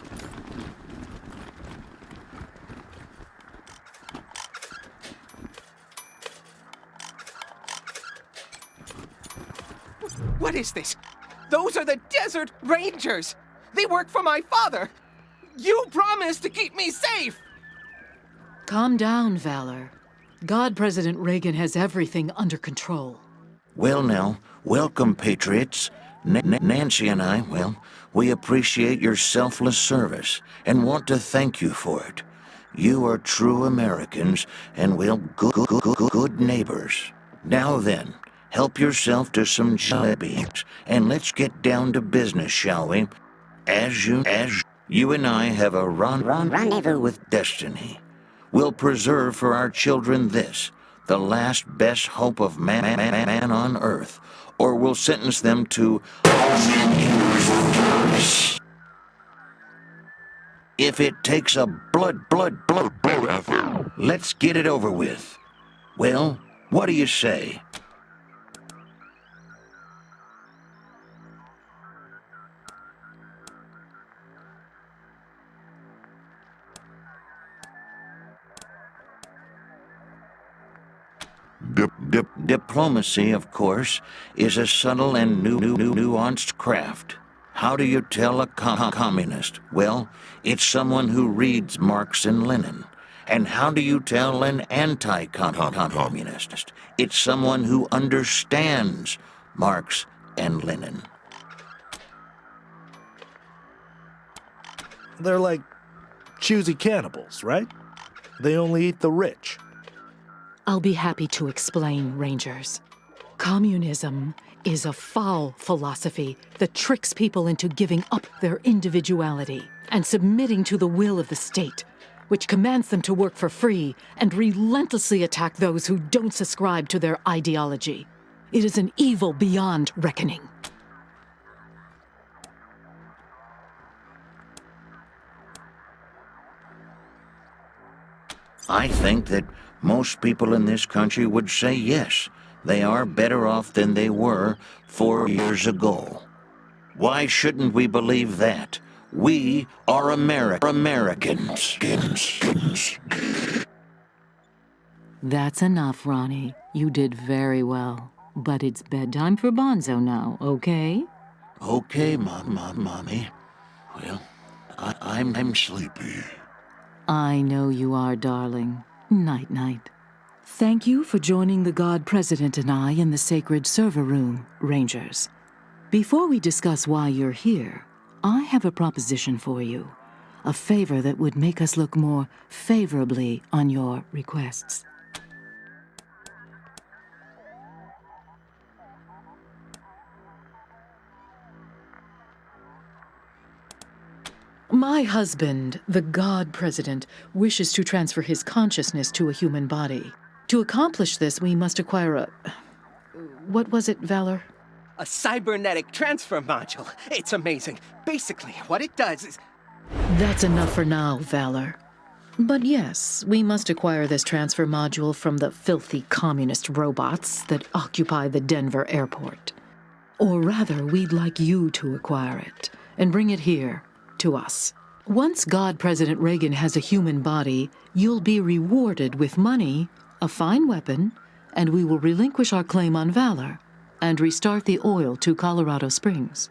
What is this? Those are the Desert Rangers! They work for my father! You promised to keep me safe! Calm down, Valor. God President Reagan has everything under control. Well now, welcome, Patriots. Nancy and I, well, we appreciate your selfless service and want to thank you for it. You are true Americans and, well, good neighbors. Now then, help yourself to some jellies and let's get down to business, shall we? As you and I have a rendezvous with destiny. We'll preserve for our children this, the last best hope of man on earth, or we'll sentence them to... If it takes a blood, let's get it over with. Well, what do you say? Diplomacy, of course, is a subtle and nuanced craft. How do you tell a communist? Well, it's someone who reads Marx and Lenin. And how do you tell an anti-communist? It's someone who understands Marx and Lenin. They're like choosy cannibals, right? They only eat the rich. I'll be happy to explain, Rangers. Communism is a foul philosophy that tricks people into giving up their individuality and submitting to the will of the state, which commands them to work for free and relentlessly attack those who don't subscribe to their ideology. It is an evil beyond reckoning. I think that most people in this country would say yes, they are better off than they were 4 years ago. Why shouldn't we believe that? We are Americans. That's enough, Ronnie. You did very well. But it's bedtime for Bonzo now, okay? Okay, Mommy. Well, I'm sleepy. I know you are, darling. Night-night. Thank you for joining the God President and I in the sacred server room, Rangers. Before we discuss why you're here, I have a proposition for you. A favor that would make us look more favorably on your requests. My husband, the God President, wishes to transfer his consciousness to a human body. To accomplish this, we must acquire a... What was it, Valor? a cybernetic transfer module. It's amazing. Basically, what it does is... That's enough for now, Valor. But yes, we must acquire this transfer module from the filthy communist robots that occupy the Denver airport. Or rather, we'd like you to acquire it and bring it here, to us. Once God President Reagan has a human body, you'll be rewarded with money, a fine weapon, and we will relinquish our claim on Valor and restart the oil to Colorado Springs.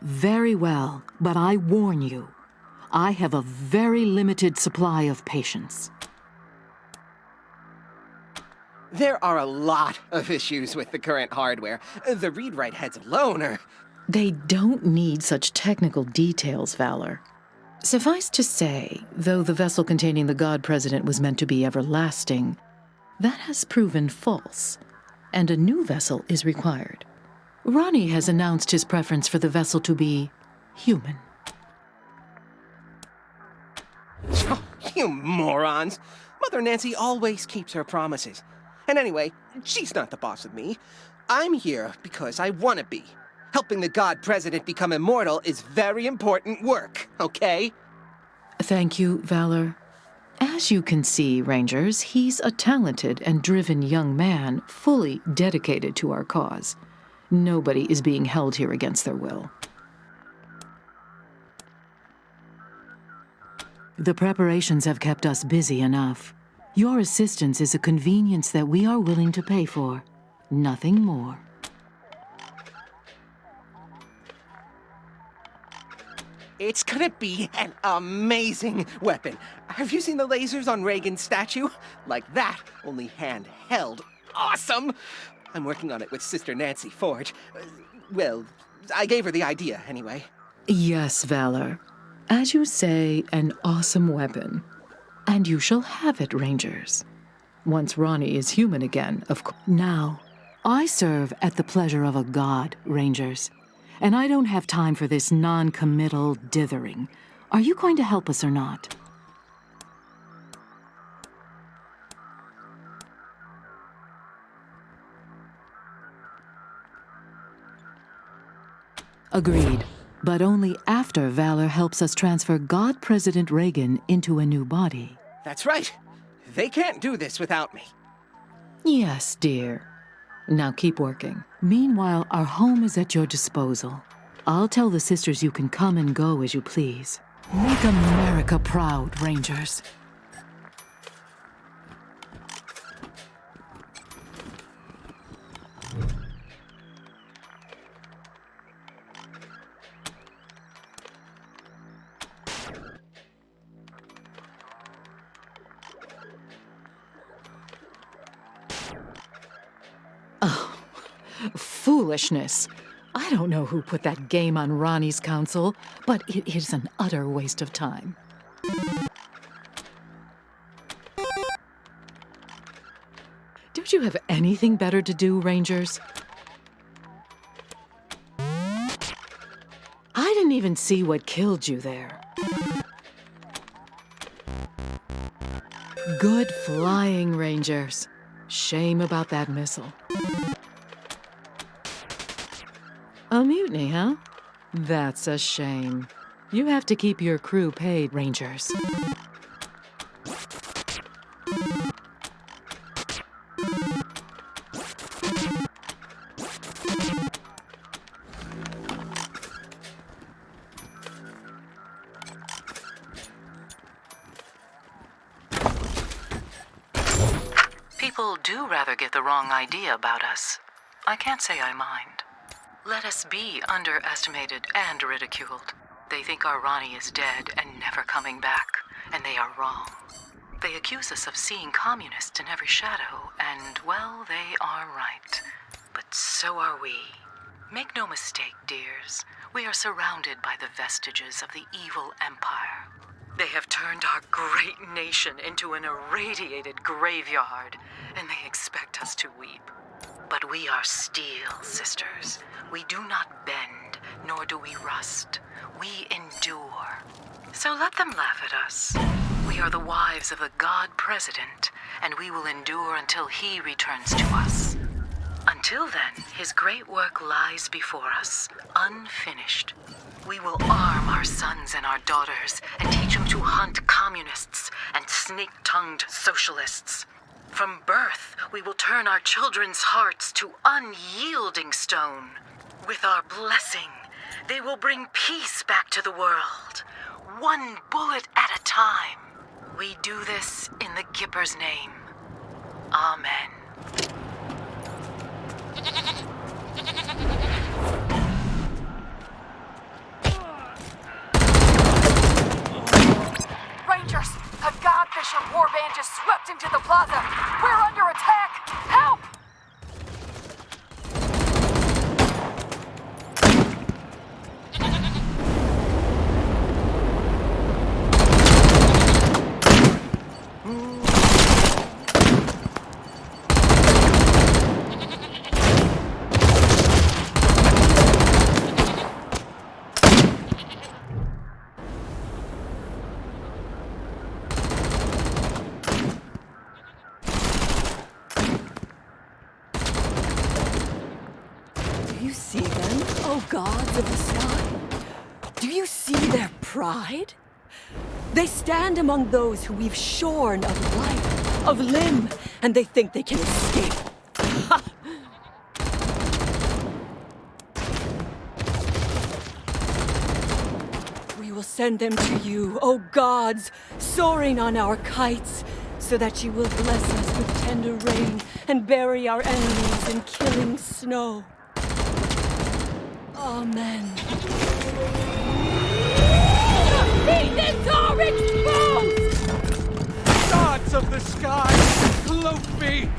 Very well, but I warn you, I have a very limited supply of patience. There are a lot of issues with the current hardware. The read-write heads alone are... They don't need such technical details, Valor. Suffice to say, though the vessel containing the God President was meant to be everlasting, that has proven false, and a new vessel is required. Ronnie has announced his preference for the vessel to be human. Oh, you morons! Mother Nancy always keeps her promises. And anyway, she's not the boss of me. I'm here because I want to be. Helping the God President become immortal is very important work, okay? Thank you, Valor. As you can see, Rangers, he's a talented and driven young man, fully dedicated to our cause. Nobody is being held here against their will. The preparations have kept us busy enough. Your assistance is a convenience that we are willing to pay for. Nothing more. It's gonna be an amazing weapon. Have you seen the lasers on Reagan's statue? Like that, only handheld. Awesome! I'm working on it with Sister Nancy Forge. Well, I gave her the idea, anyway. Yes, Valor. As you say, an awesome weapon. And you shall have it, Rangers. Once Ronnie is human again, of course. Now, I serve at the pleasure of a god, Rangers. And I don't have time for this non-committal dithering. Are you going to help us or not? Agreed, but only after Valor helps us transfer God President Reagan into a new body. That's right. They can't do this without me. Yes, dear. Now keep working. Meanwhile, our home is at your disposal. I'll tell the sisters you can come and go as you please. Make America proud, Rangers. Oh, foolishness. I don't know who put that game on Ronnie's console, but it is an utter waste of time. Don't you have anything better to do, Rangers? I didn't even see what killed you there. Good flying, Rangers. Shame about that missile. A mutiny, huh? That's a shame. You have to keep your crew paid, Rangers. People do rather get the wrong idea about us. I can't say I mind. Let us be underestimated and ridiculed. They think our Ronnie is dead and never coming back, and they are wrong. They accuse us of seeing communists in every shadow, and, well, they are right. But so are we. Make no mistake, dears. We are surrounded by the vestiges of the evil empire. They have turned our great nation into an irradiated graveyard, and they expect us to weep. But we are steel, sisters. We do not bend, nor do we rust. We endure. So let them laugh at us. We are the wives of the God President, and we will endure until he returns to us. Until then, his great work lies before us, unfinished. We will arm our sons and our daughters and teach them to hunt communists and snake-tongued socialists. From birth, we will turn our children's hearts to unyielding stone. With our blessing, they will bring peace back to the world, one bullet at a time. We do this in the Gipper's name. Amen. Rangers! A Godfisher warband just swept into the plaza! We're under attack! Help! Do you see them, oh gods of the sky? Do you see their pride? They stand among those who we've shorn of life, of limb, and they think they can escape. Ha! We will send them to you, O gods, soaring on our kites, so that you will bless us with tender rain and bury our enemies in killing snow. Amen. Heathens are exposed! Gods of the sky, cloak me!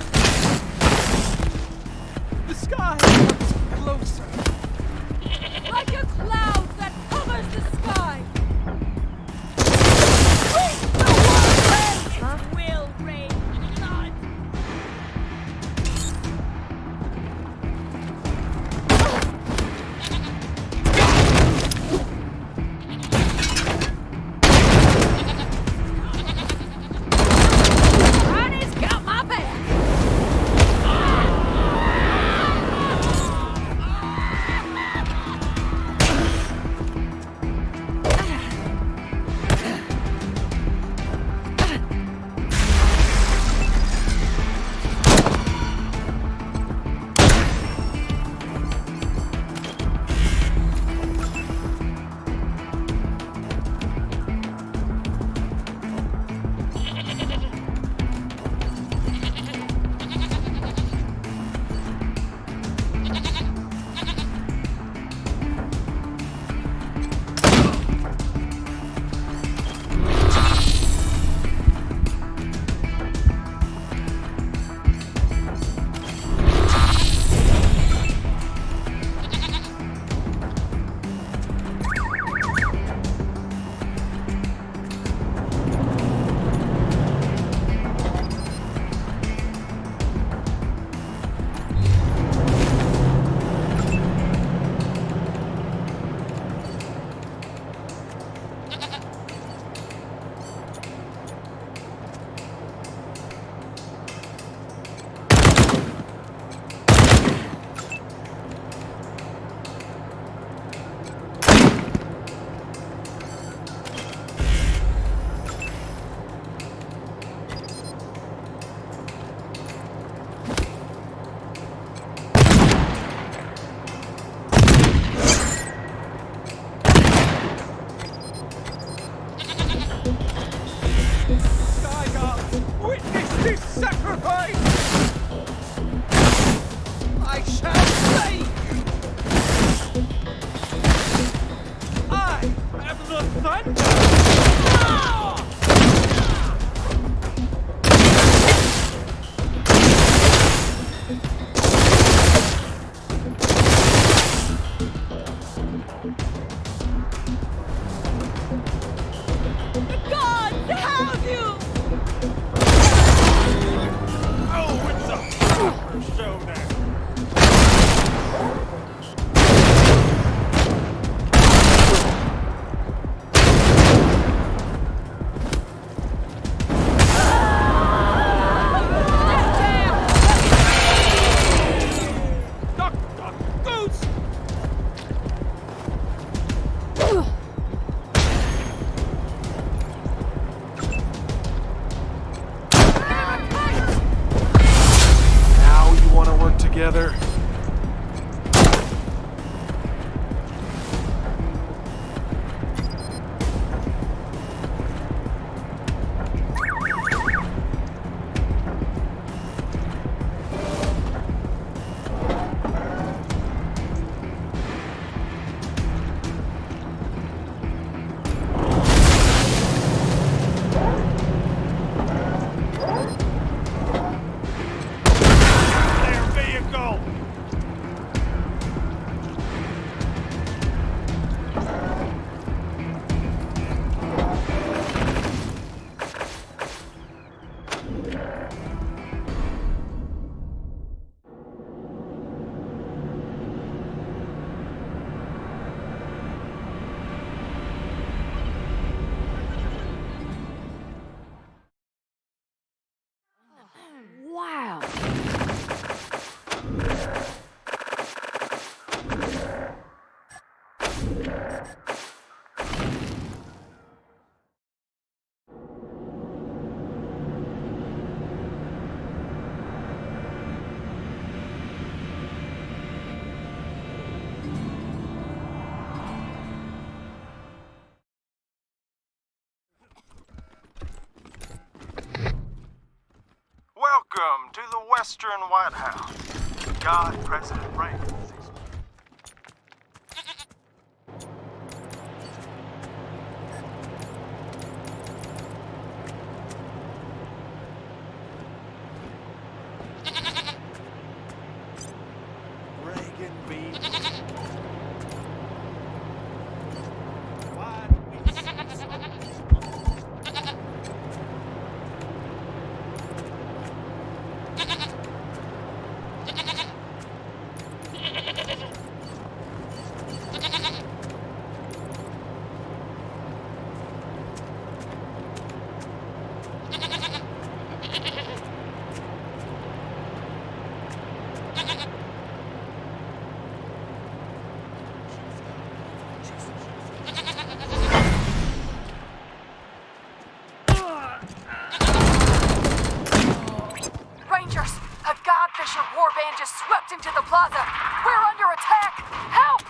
The sky comes closer. Like a cloud that covers the sky. It will rain blood! Ronnie's got my back. The gods have you! Welcome to the Western White House. God President Reagan. Reagan be. Why do we see so? Rangers, a Godfisher warband just swept into the plaza. We're under attack. Help!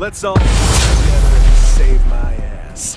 Let's all get together and save my ass.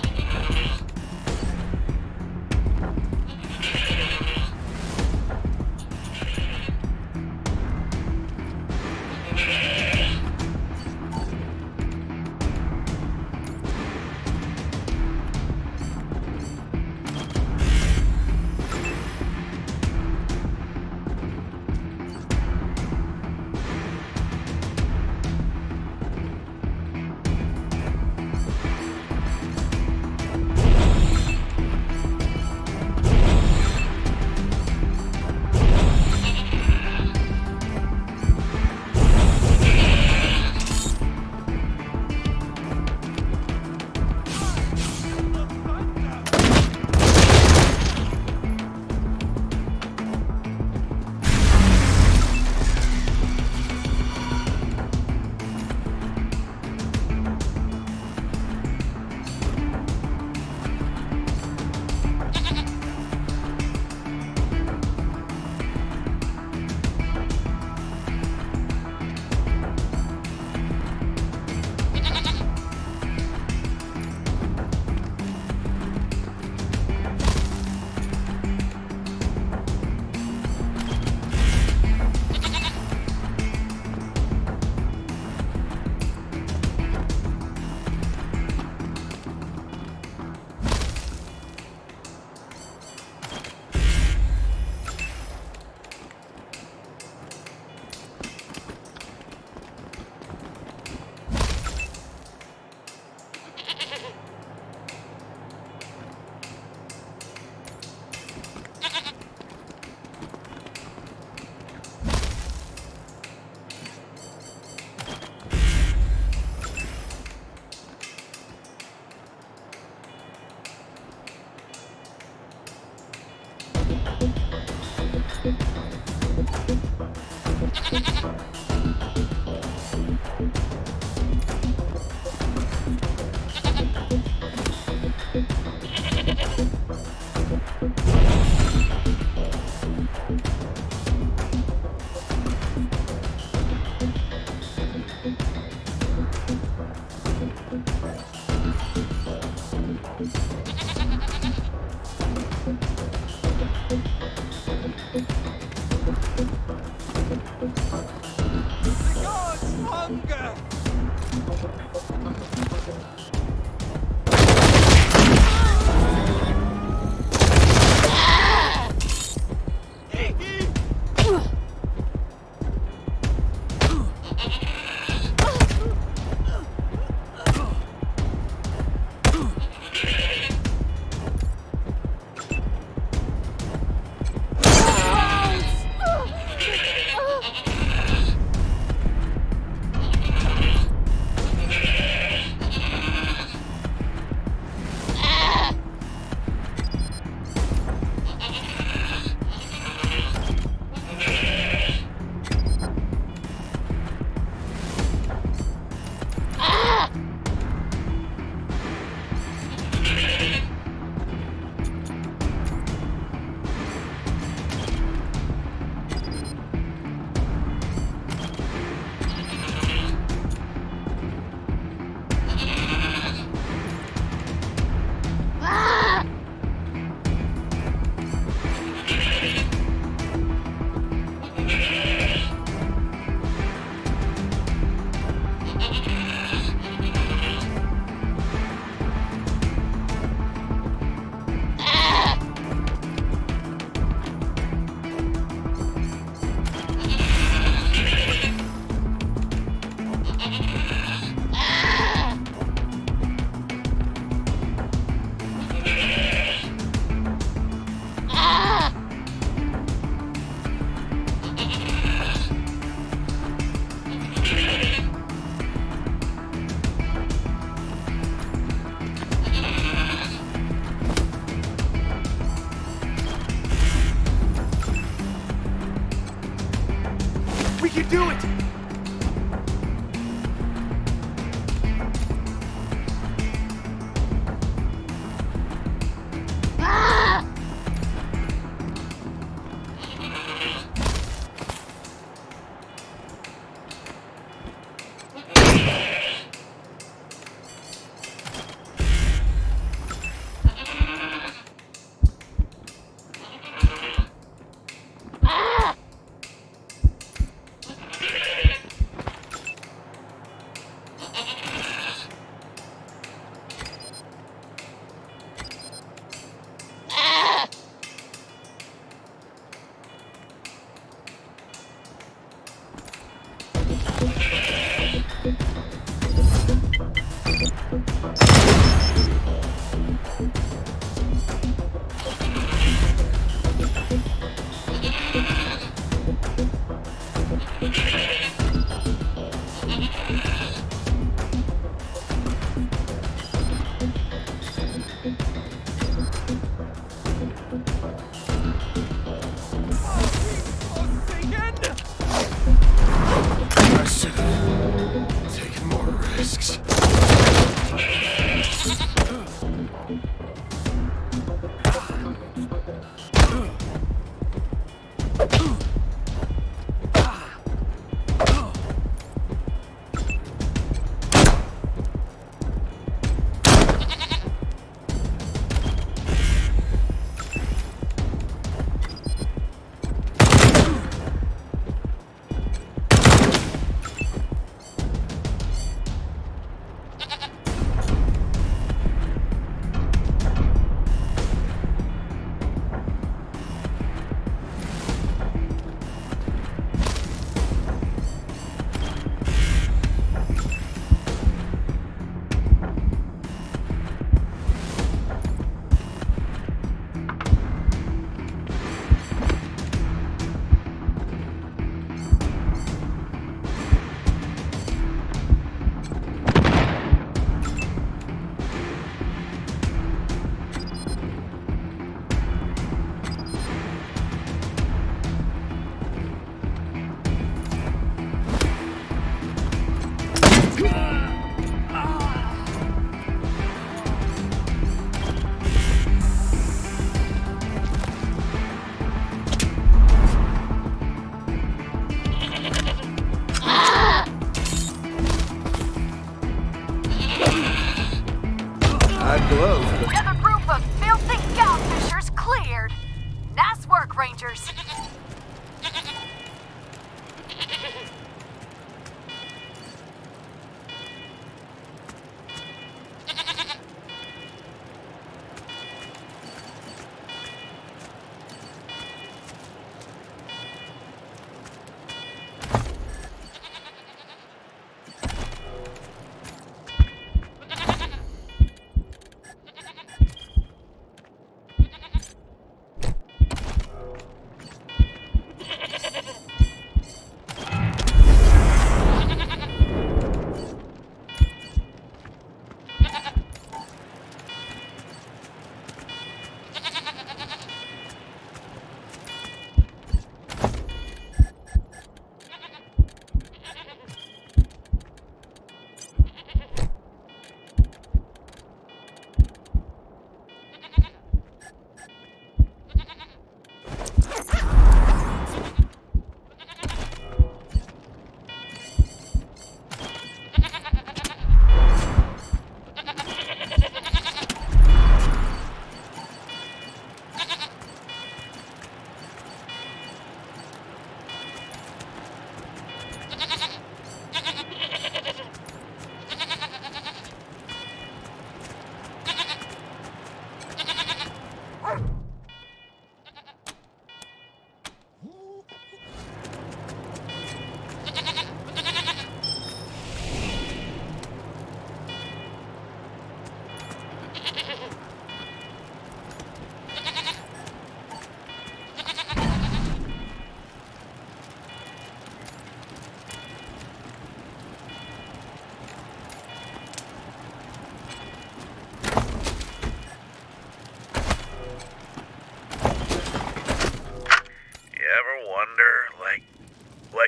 Do it!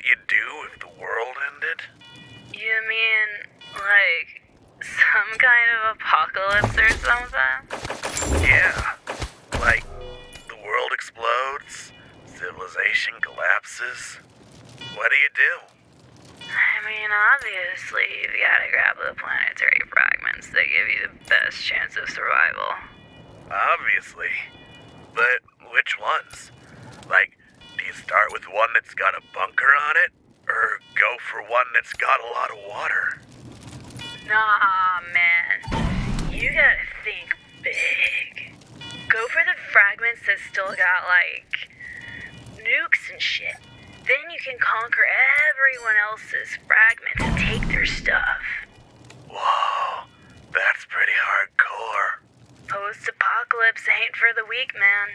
what you'd do if the world ended? You mean, like, some kind of apocalypse or something? Yeah. Like, the world explodes, civilization collapses. What do you do? I mean, obviously, you've gotta grab the planetary fragments that give you the best chance of survival. Obviously. But which ones? Like, do you start with one that's got a bunker on it? Or go for one that's got a lot of water? Nah, man. You gotta think big. Go for the fragments that still got, like, nukes and shit. Then you can conquer everyone else's fragments and take their stuff. Whoa, that's pretty hardcore. Post-apocalypse ain't for the weak, man.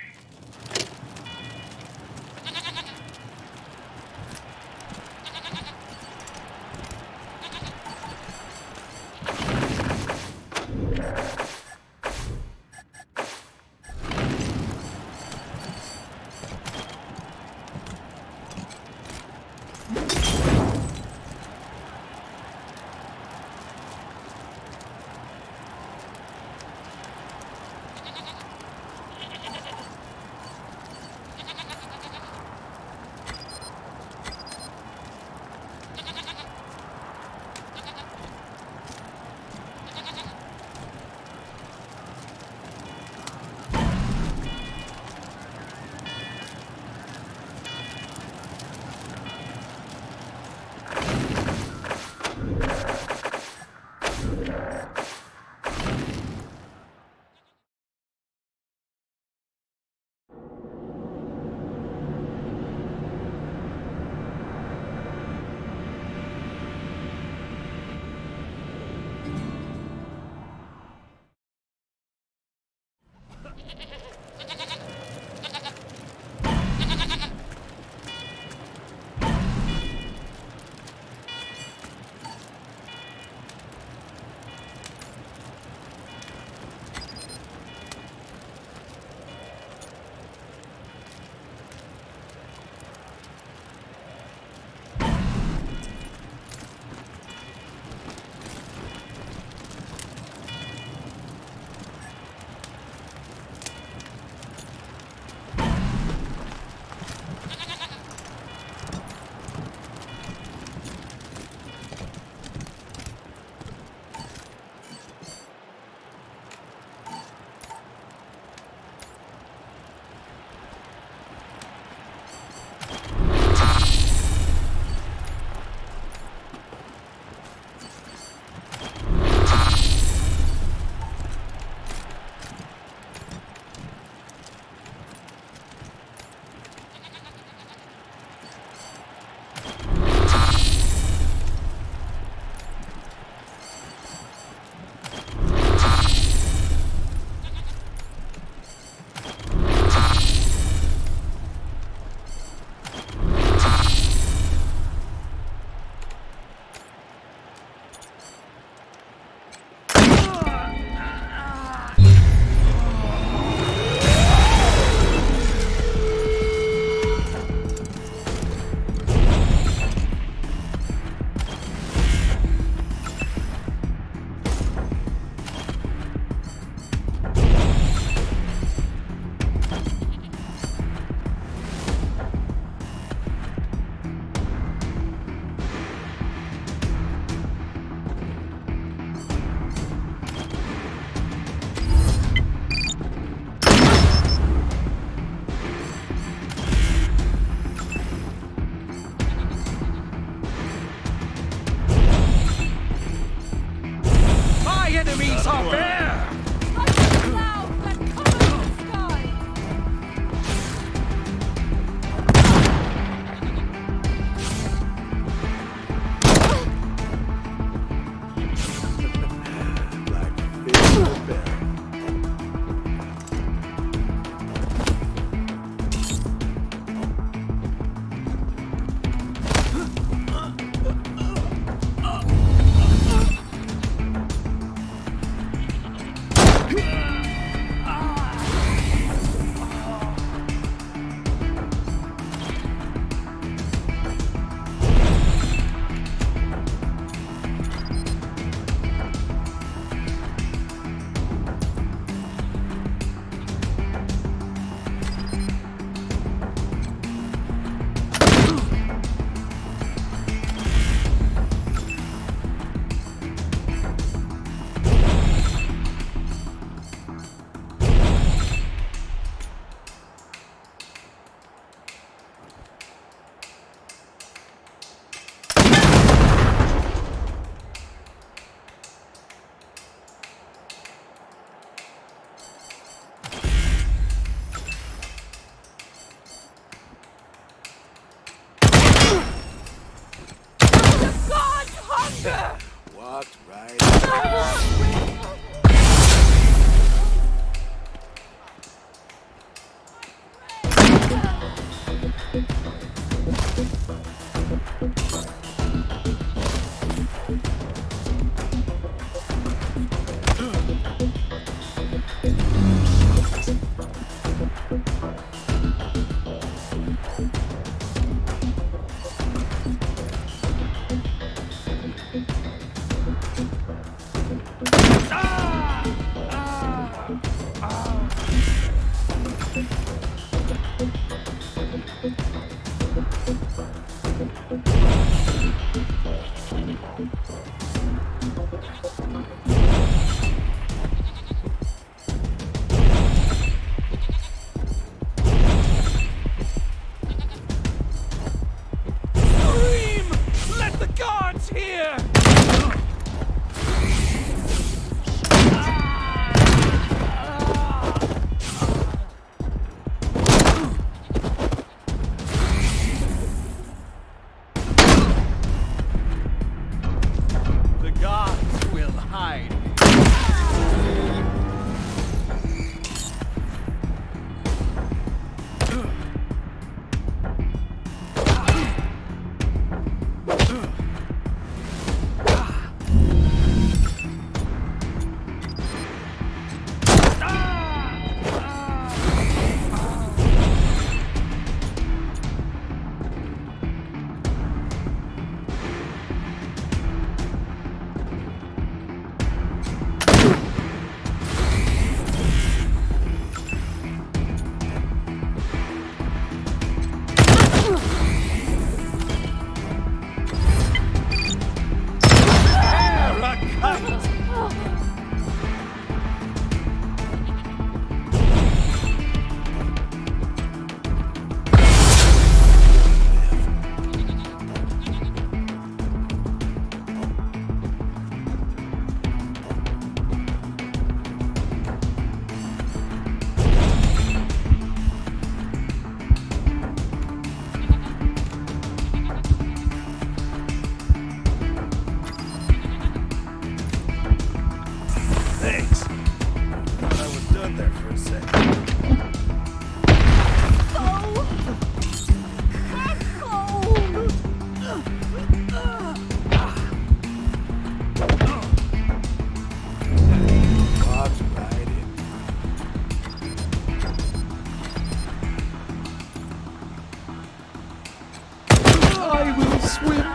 swim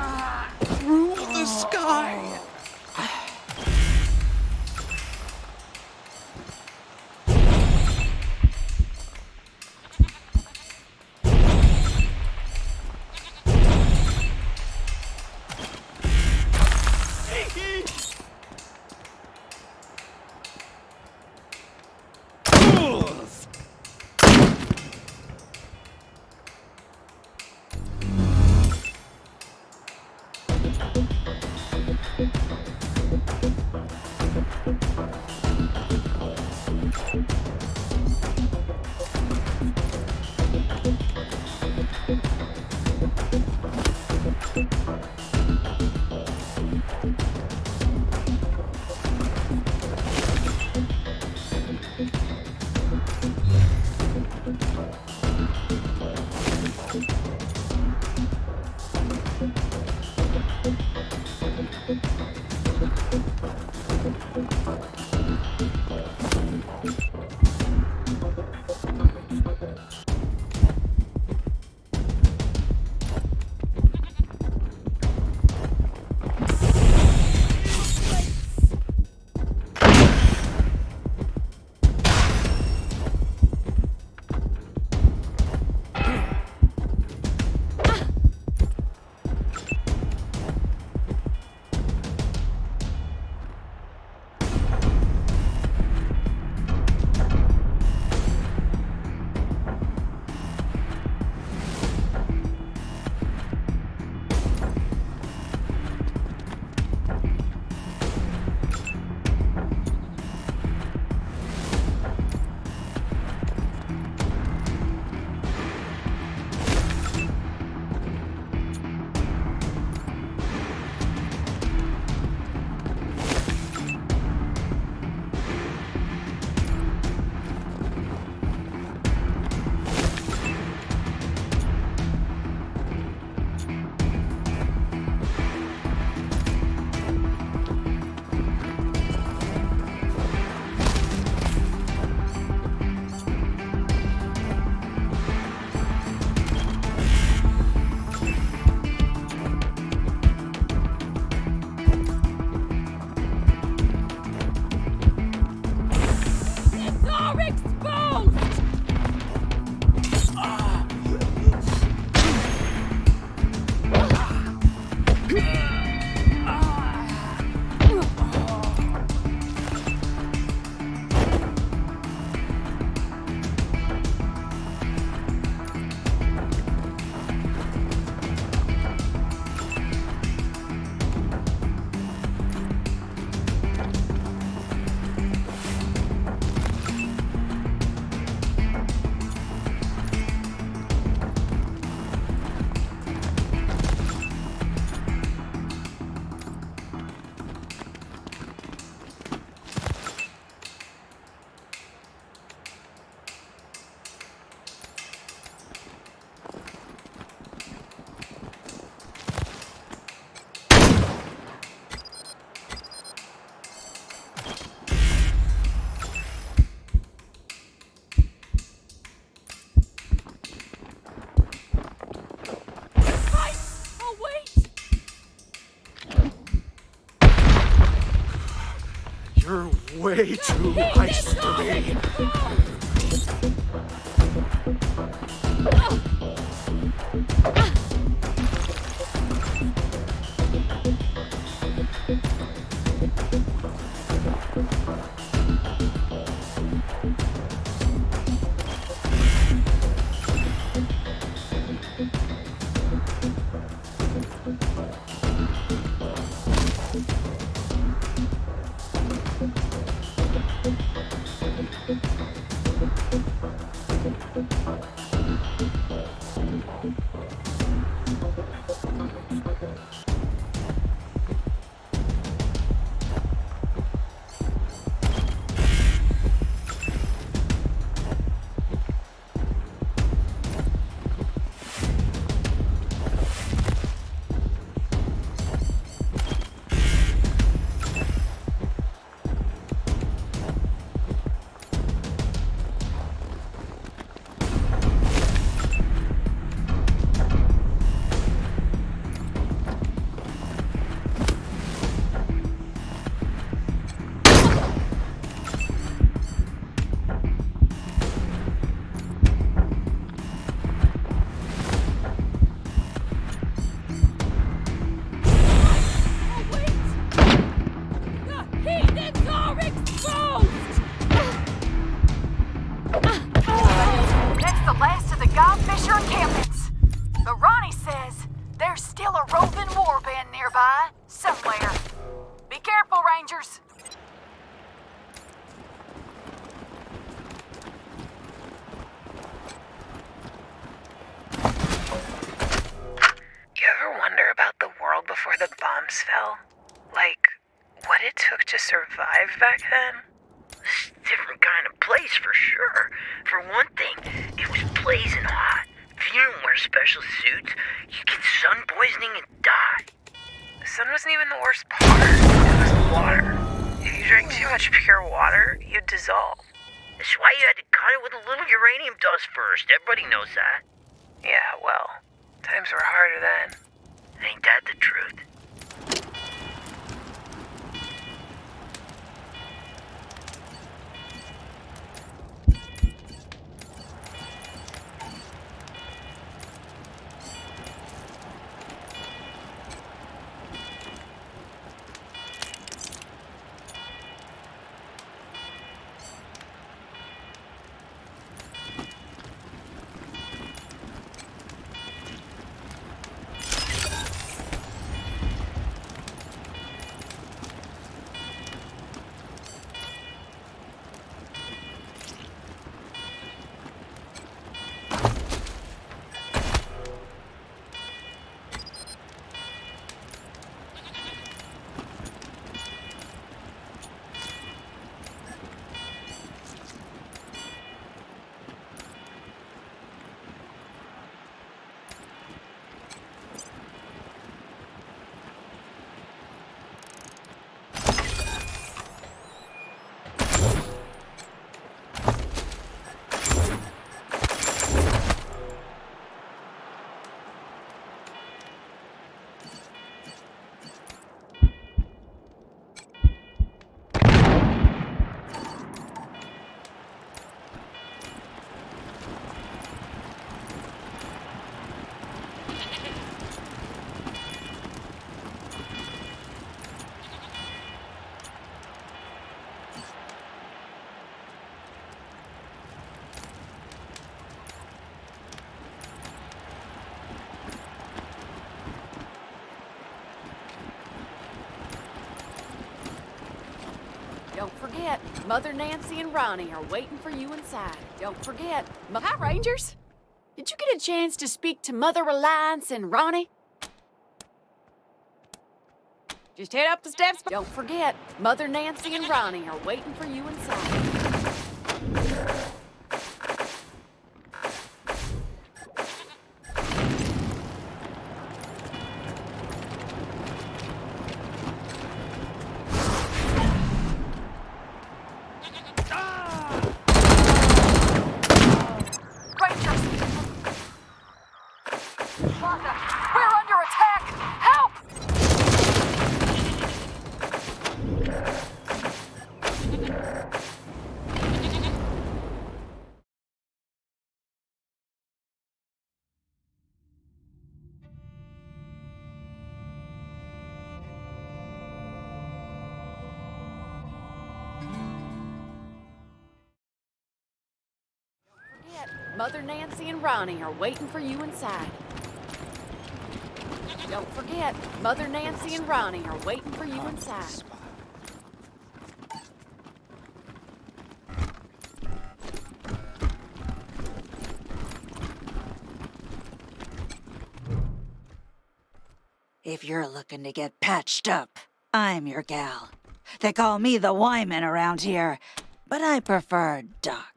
through the sky. You're way too nice for me. last of the Godfisher encampments. But Ronnie says there's still a roving warband nearby, somewhere. Be careful, Rangers. You ever wonder about the world before the bombs fell? Like, what it took to survive back then? It's a different kind of place for sure. For one thing, it was blazing hot. If you didn't wear special suits, you'd get sun poisoning and die. The sun wasn't even the worst part. It was the water. If you drank too much pure water, you'd dissolve. That's why you had to cut it with a little uranium dust first. Everybody knows that. Yeah, well, times were harder then. Ain't that the truth? Don't forget, Mother Nancy and Ronnie are waiting for you inside. Don't forget. Hi, Rangers. Did you get a chance to speak to Mother Reliance and Ronnie? Just head up the steps. Don't forget, Mother Nancy and Ronnie are waiting for you inside. We're under attack! Help! Mother Nancy and Ronnie are waiting for you inside. Don't forget, Mother Nancy and Ronnie are waiting for you inside. If you're looking to get patched up, I'm your gal. They call me the Wyman around here, but I prefer Doc.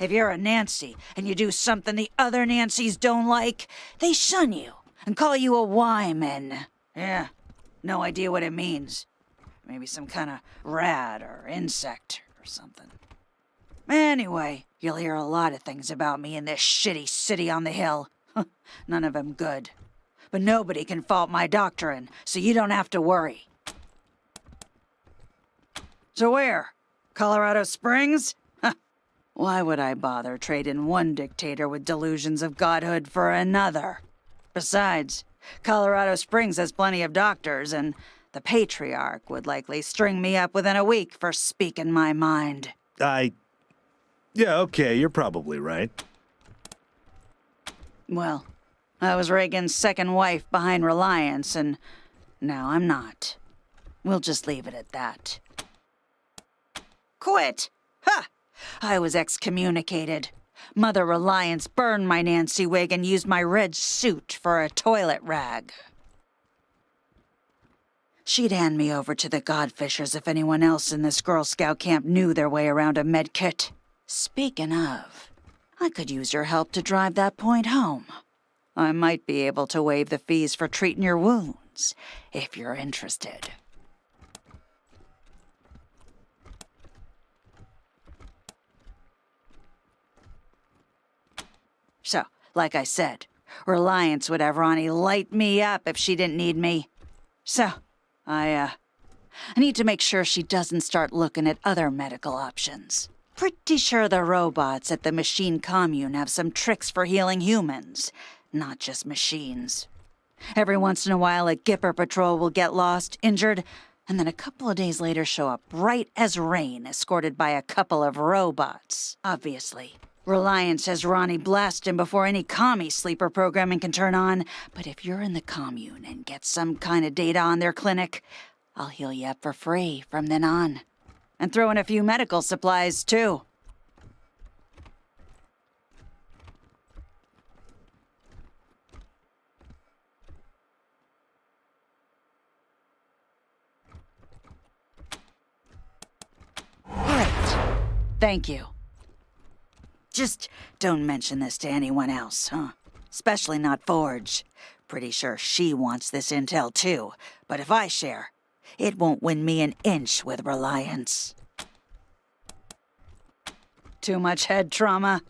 If you're a Nancy and you do something the other Nancys don't like, they shun you and call you a Wyman. Yeah, no idea what it means. Maybe some kind of rat or insect or something. Anyway, you'll hear a lot of things about me in this shitty city on the hill. None of them good. But nobody can fault my doctrine, so you don't have to worry. So where? Colorado Springs? Why would I bother trading one dictator with delusions of godhood for another? Besides, Colorado Springs has plenty of doctors, and the Patriarch would likely string me up within a week for speaking my mind. Yeah, okay, you're probably right. Well, I was Reagan's second wife behind Reliance, and now I'm not. We'll just leave it at that. Quit! Ha! I was excommunicated. Mother Reliance burned my Nancy wig and used my red suit for a toilet rag. She'd hand me over to the Godfishers if anyone else in this Girl Scout camp knew their way around a medkit. Speaking of, I could use your help to drive that point home. I might be able to waive the fees for treating your wounds, if you're interested. So, like I said, Reliance would have Ronnie light me up if she didn't need me. So, I need to make sure she doesn't start looking at other medical options. Pretty sure the robots at the machine commune have some tricks for healing humans, not just machines. Every once in a while, a Gipper patrol will get lost, injured, and then a couple of days later show up bright as rain, escorted by a couple of robots. Obviously, Reliance has Ronnie blast him before any commie sleeper programming can turn on, but if you're in the commune and get some kind of data on their clinic, I'll heal you up for free from then on. And throw in a few medical supplies, too. Great. Thank you. Just don't mention this to anyone else, huh? Especially not Forge. Pretty sure she wants this intel, too. But if I share, it won't win me an inch with Reliance. Too much head trauma?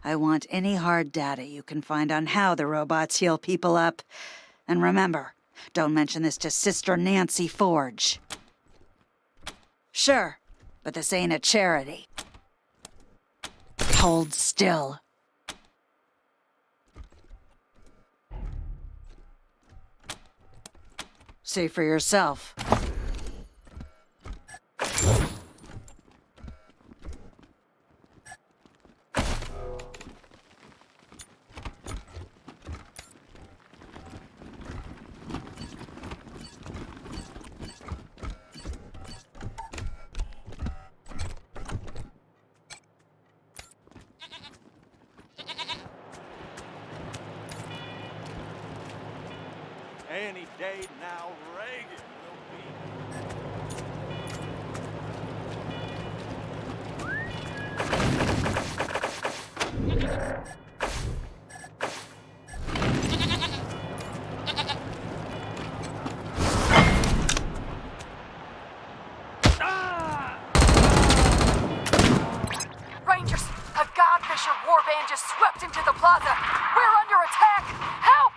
I want any hard data you can find on how the robots heal people up. And remember, don't mention this to Sister Nancy Forge. Sure, but this ain't a charity. Hold still. See for yourself. Any day now, Reagan will be. Rangers, a Godfisher warband just swept into the plaza. We're under attack. Help!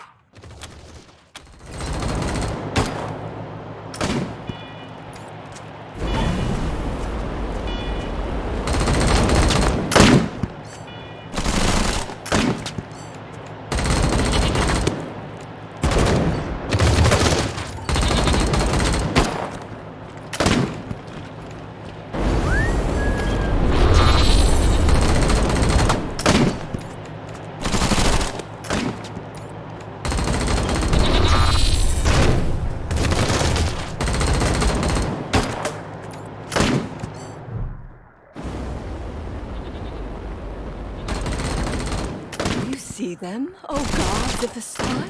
See them, oh gods of the sky?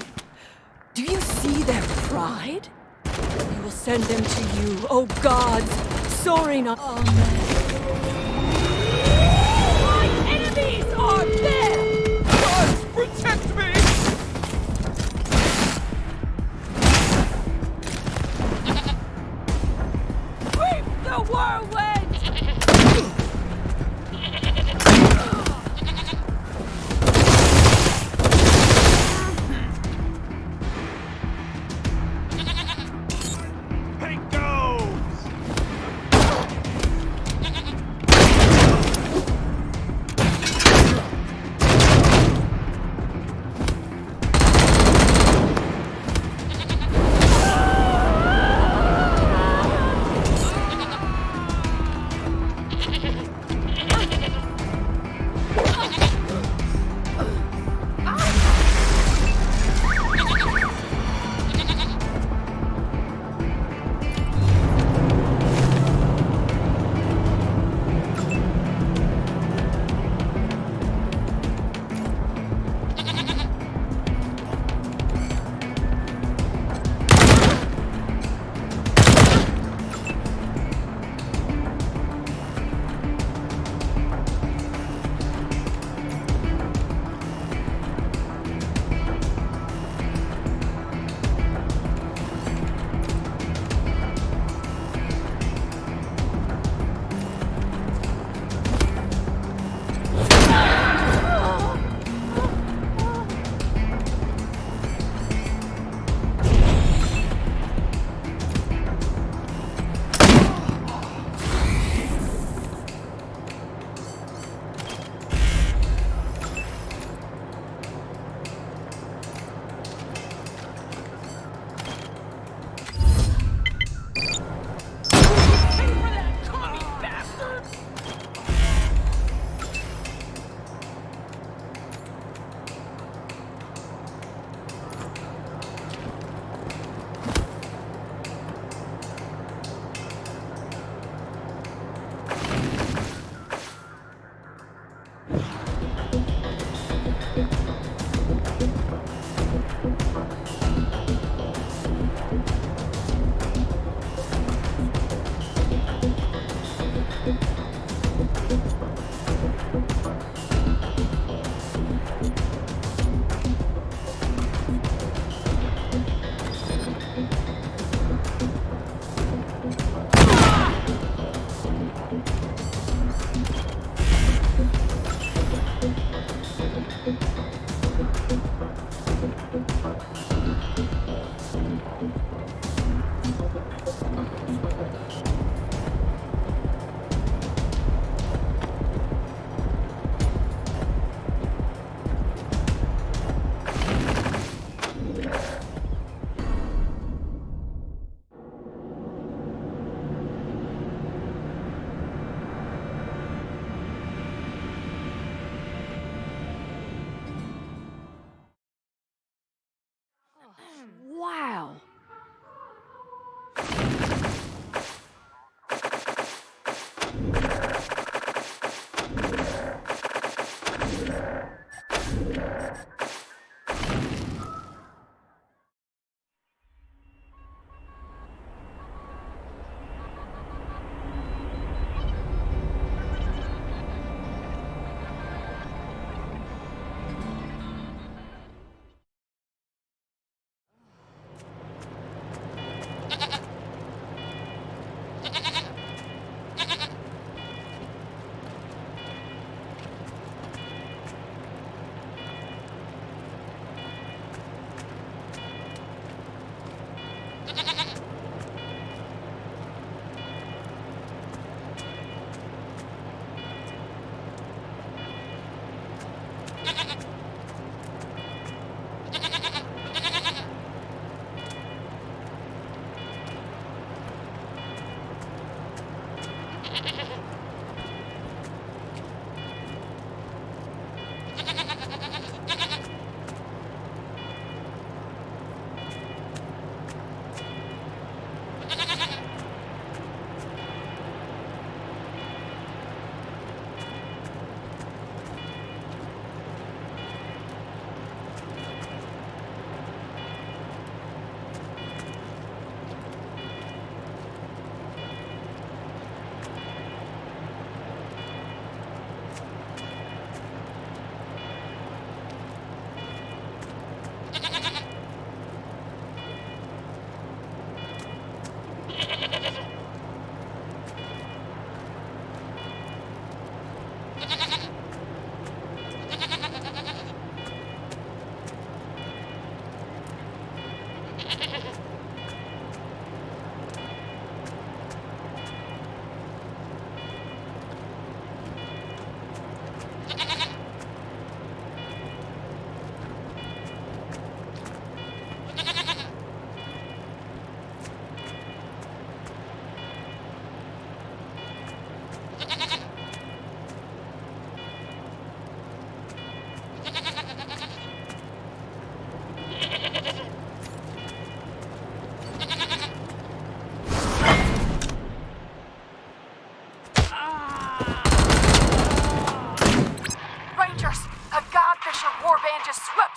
Do you see their pride? We will send them to you, oh gods, soaring on. Amen. My enemies are there! Gods, protect me! Reap the whirlwind!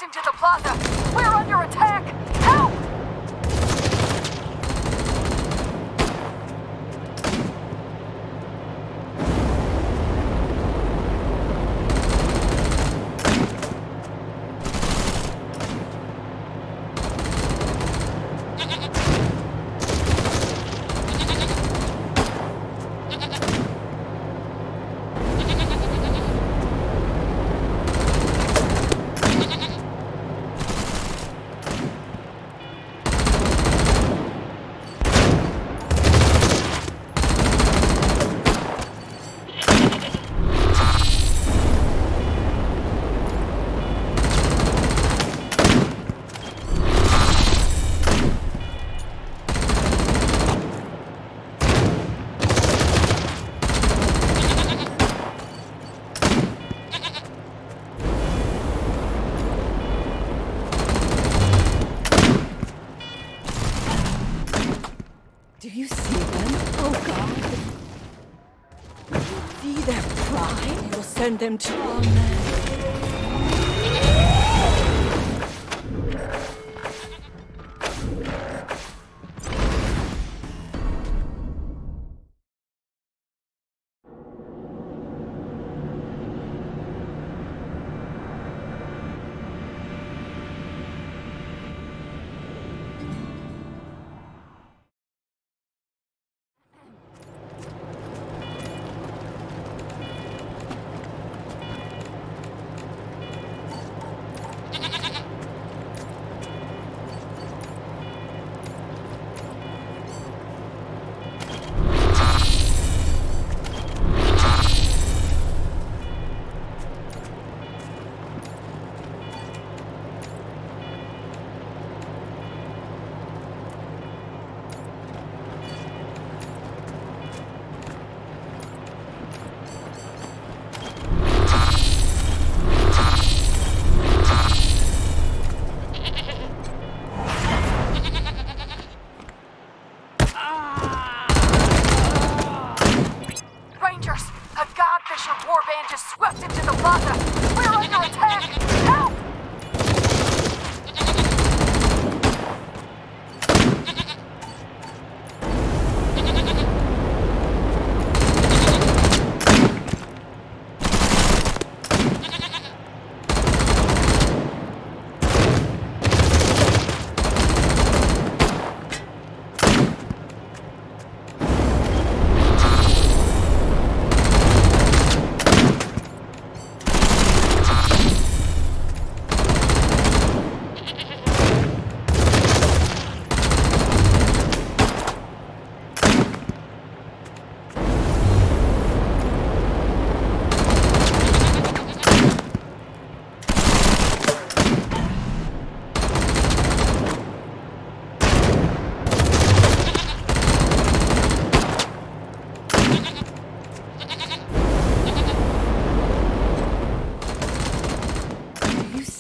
Into the plaza! We're under attack! Help! Do you see them? Oh God. See their pride? You will send them to our land.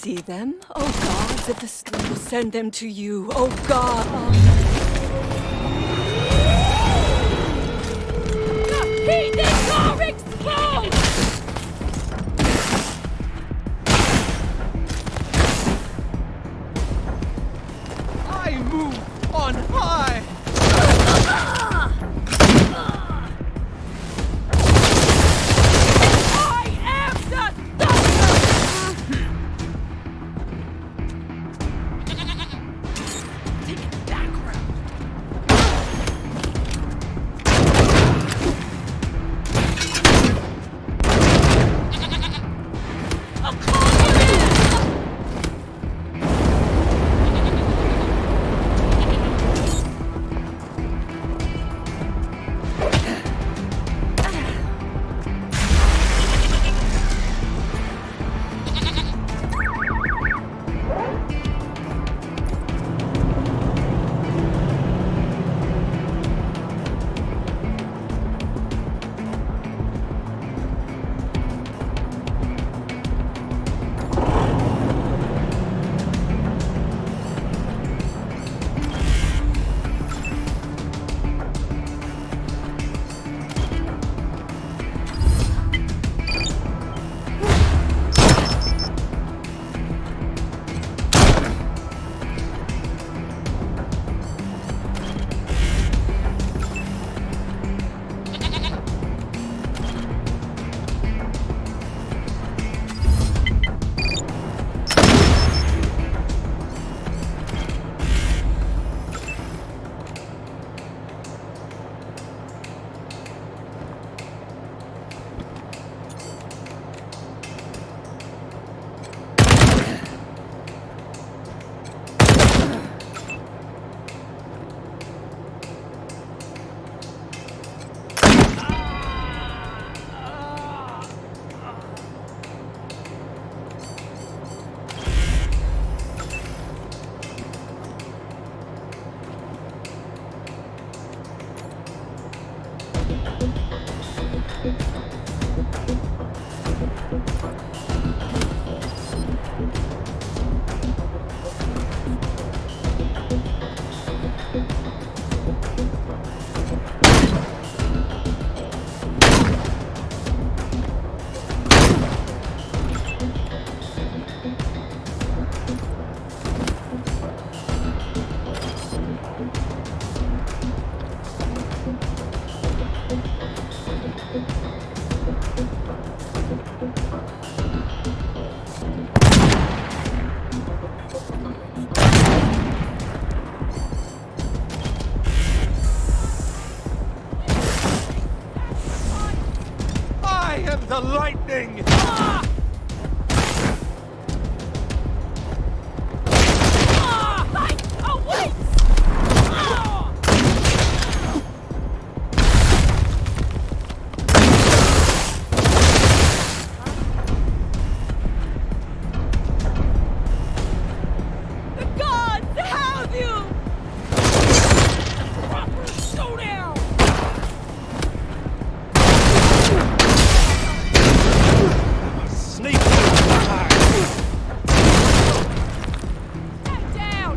see them? Oh gods of the sky, will send them to you. Oh God. He did car explode! I move on high! I am the thunder! Take it back, I'll call you in! I am the lightning! The gods have you! Proper showdown! Sneak behind. Get down!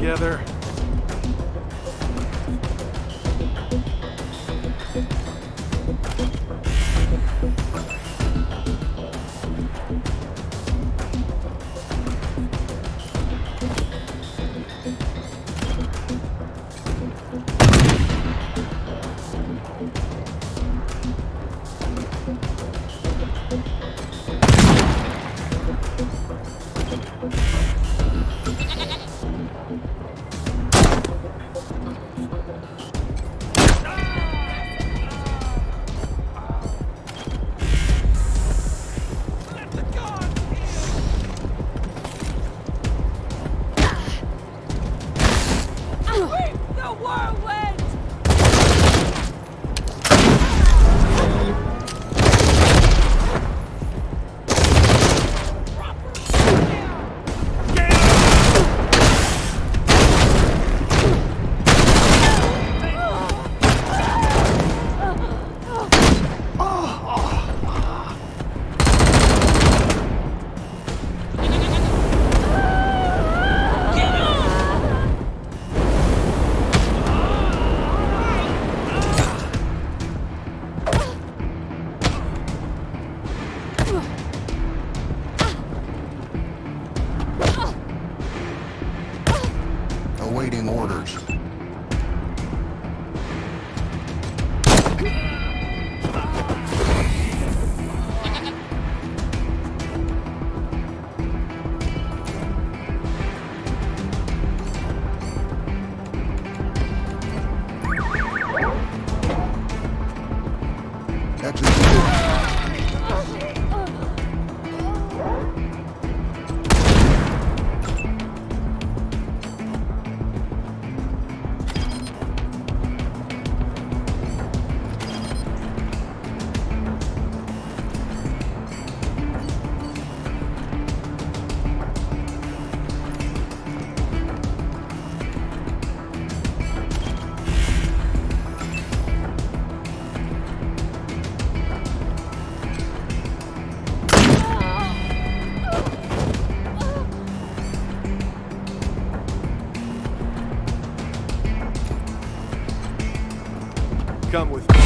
together. Awaiting orders. Come with me.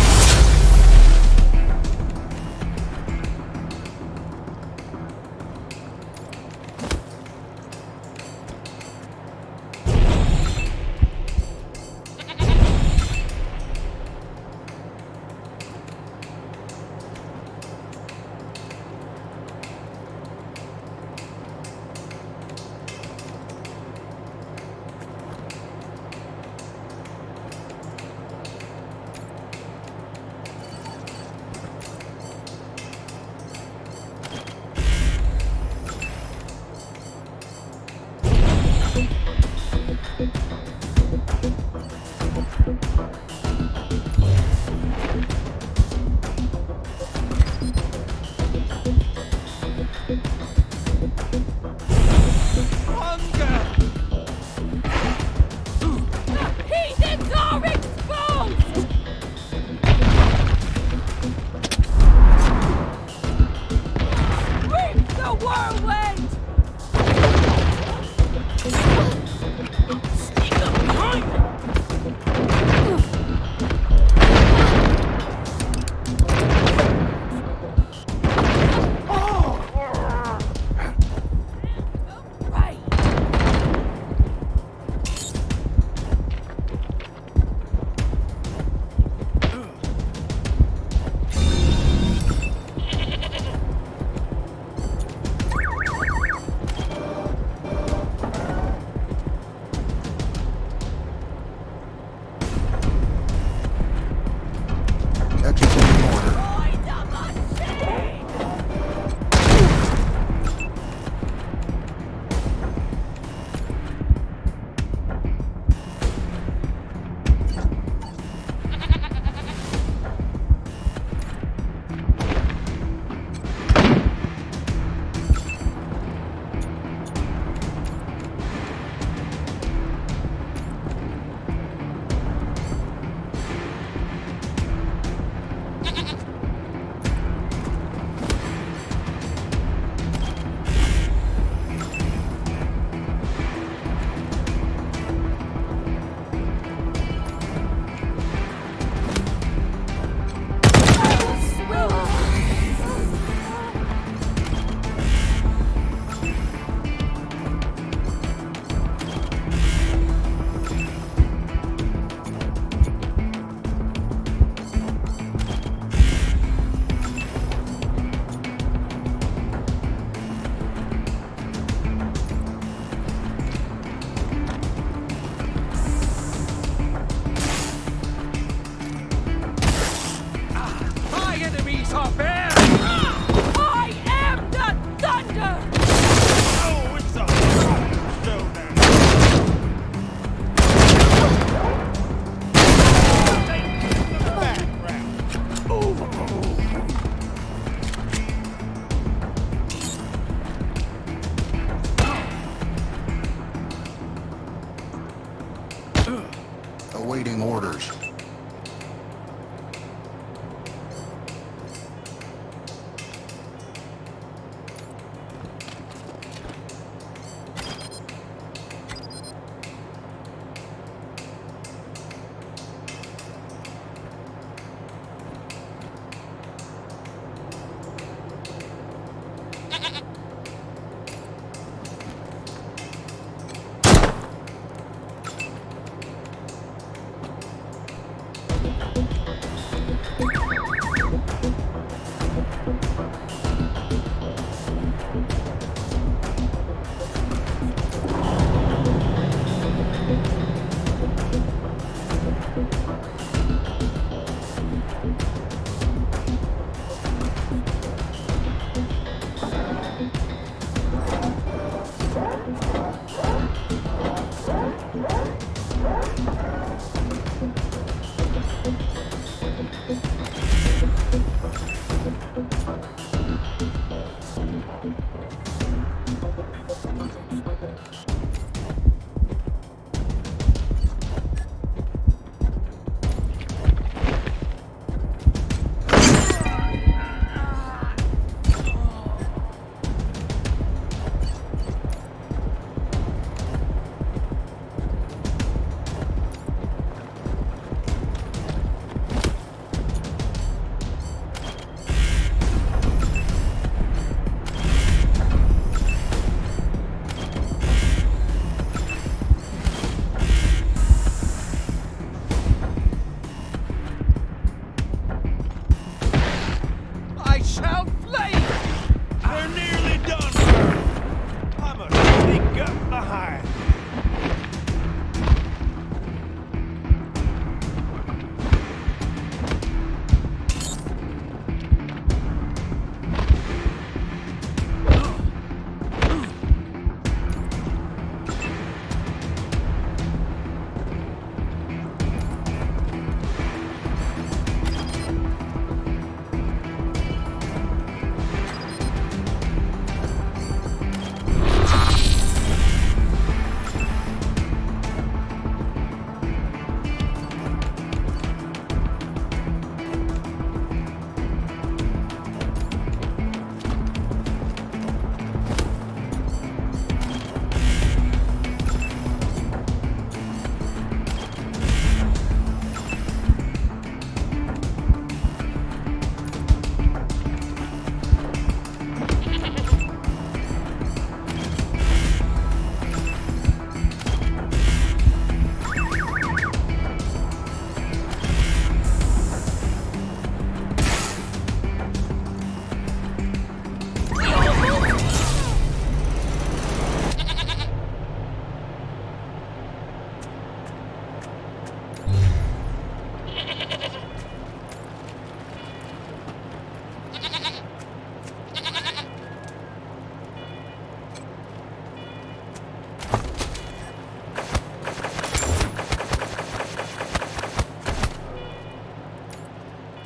behind.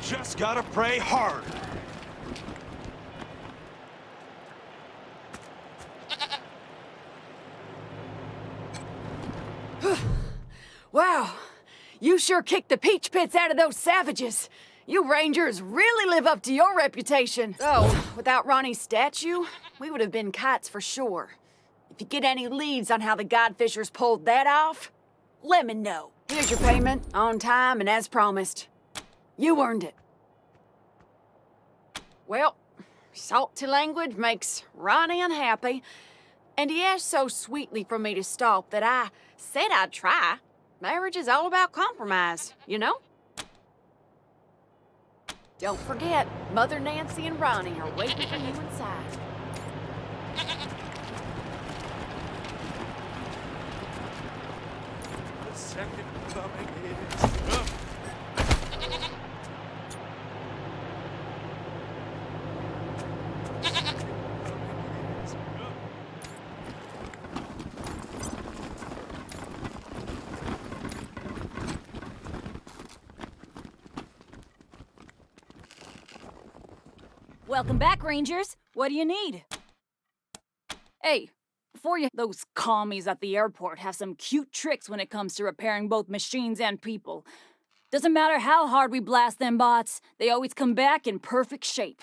Just gotta pray harder. Wow, you sure kicked the peach pits out of those savages. You Rangers really live up to your reputation. Oh, without Ronnie's statue, we would have been kites for sure. If you get any leads on how the Godfishers pulled that off, let me know. Here's your payment, on time and as promised. You earned it. Well, salty language makes Ronnie unhappy, and he asked so sweetly for me to stop that I said I'd try. Marriage is all about compromise, you know? Don't forget, Mother Nancy and Ronnie are waiting for you inside. The second coming is up. Welcome back, Rangers. What do you need? Hey, before you, those commies at the airport have some cute tricks when it comes to repairing both machines and people. Doesn't matter how hard we blast them bots, they always come back in perfect shape.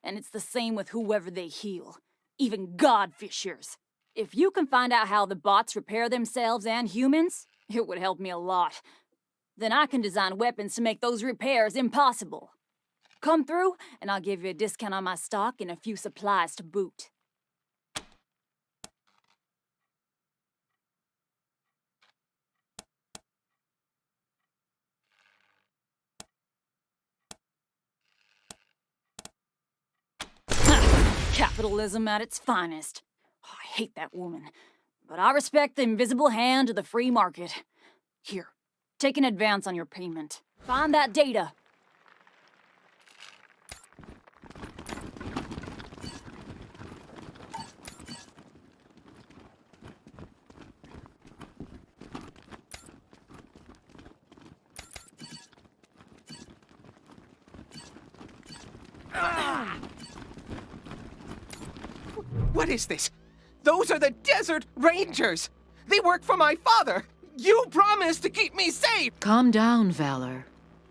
And it's the same with whoever they heal, even Godfishers. If you can find out how the bots repair themselves and humans, it would help me a lot. Then I can design weapons to make those repairs impossible. Come through, and I'll give you a discount on my stock and a few supplies to boot. Capitalism at its finest. Oh, I hate that woman. But I respect the invisible hand of the free market. Here, take an advance on your payment. Find that data. What is this? Those are the Desert Rangers! They work for my father! You promised to keep me safe! Calm down, Valor.